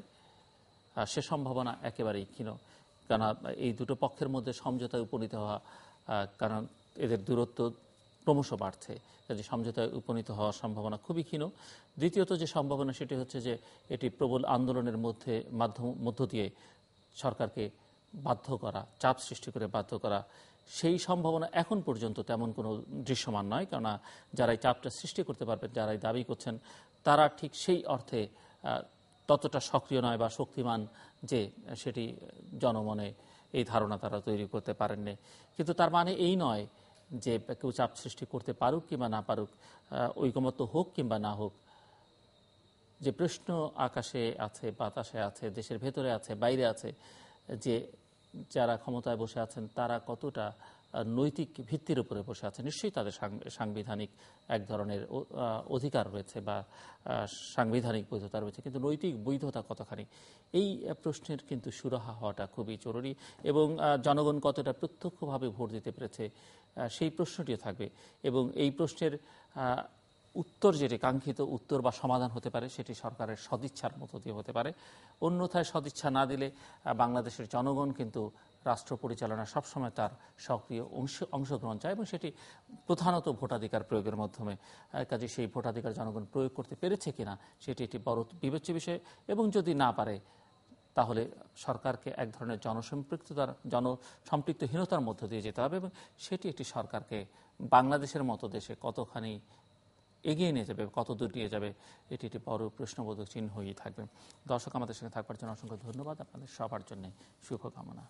সে সম্ভাবনা একেবারেই ক্ষীণ। কারণ এই দুটো পক্ষের মধ্যে সমঝোতায় উপনীত হওয়া, কারণ এদের দূরত্ব ক্রমশ বাড়ছে, কাজে সমঝোতায় উপনীত হওয়ার সম্ভাবনা খুবই ক্ষীণ। দ্বিতীয়ত যে সম্ভাবনা, সেটি হচ্ছে যে এটি প্রবল আন্দোলনের মধ্য দিয়ে সরকারকে বাধ্য করা, চাপ সৃষ্টি করে বাধ্য করা, সেই সম্ভাবনা এখন পর্যন্ত তেমন কোনো দৃশ্যমান নয়। কেননা যারাই চাপটা সৃষ্টি করতে পারবেন, যারাই দাবি করছেন, তারা ঠিক সেই অর্থে ততটা সক্রিয় নয় বা শক্তিমান যে সেটি জনমনে এই ধারণা তারা তৈরি করতে পারেননি। কিন্তু তার মানে এই নয় যে কেউ চাপ সৃষ্টি করতে পারুক কিংবা না পারুক, ঐকমত্য হোক কিংবা না হোক, যে প্রশ্ন আকাশে আছে, বাতাসে আছে, দেশের ভেতরে আছে, বাইরে আছে, যে যারা ক্ষমতায় বসে আছেন তারা কতটা নৈতিক ভিত্তির উপরে বসে আছে। নিশ্চয়ই তাদের সাংবিধানিক এক ধরনের অধিকার রয়েছে বা সাংবিধানিক বৈধতা রয়েছে, কিন্তু নৈতিক বৈধতা কতখানি, এই প্রশ্নের কিন্তু সুরাহা হওয়াটা খুবই জরুরি। এবং জনগণ কতটা প্রত্যক্ষভাবে ভোট দিতে পেরেছে, সেই প্রশ্নটিও থাকবে। এবং এই প্রশ্নের উত্তর, যেটি কাঙ্ক্ষিত উত্তর বা সমাধান হতে পারে, সেটি সরকারের সদিচ্ছার মতো দিয়ে হতে পারে। অন্যথায় সদিচ্ছা না দিলে বাংলাদেশের জনগণ কিন্তু রাষ্ট্র পরিচালনা সবসময় তার সক্রিয় অংশগ্রহণ চায়, এবং সেটি প্রধানত ভোটাধিকার প্রয়োগের মাধ্যমে। কাজে সেই ভোটাধিকার জনগণ প্রয়োগ করতে পেরেছে কিনা সেটি একটি বড় বিবেচ্য বিষয়। এবং যদি না পারে, তাহলে সরকারকে এক ধরনের জনসম্পৃক্তহীনতার মধ্য দিয়ে যেতে হবে, এবং সেটি একটি সরকারকে বাংলাদেশের মতো দেশে কতখানি এগিয়ে নিয়ে যাবে, কত দূর নিয়ে যাবে, এটি একটি বড় প্রশ্নবোধক চিহ্ন হয়েই থাকবে। দর্শক, আমাদের সঙ্গে থাকবার জন্য অসংখ্য ধন্যবাদ। আপনাদের সবার জন্য শুভকামনা।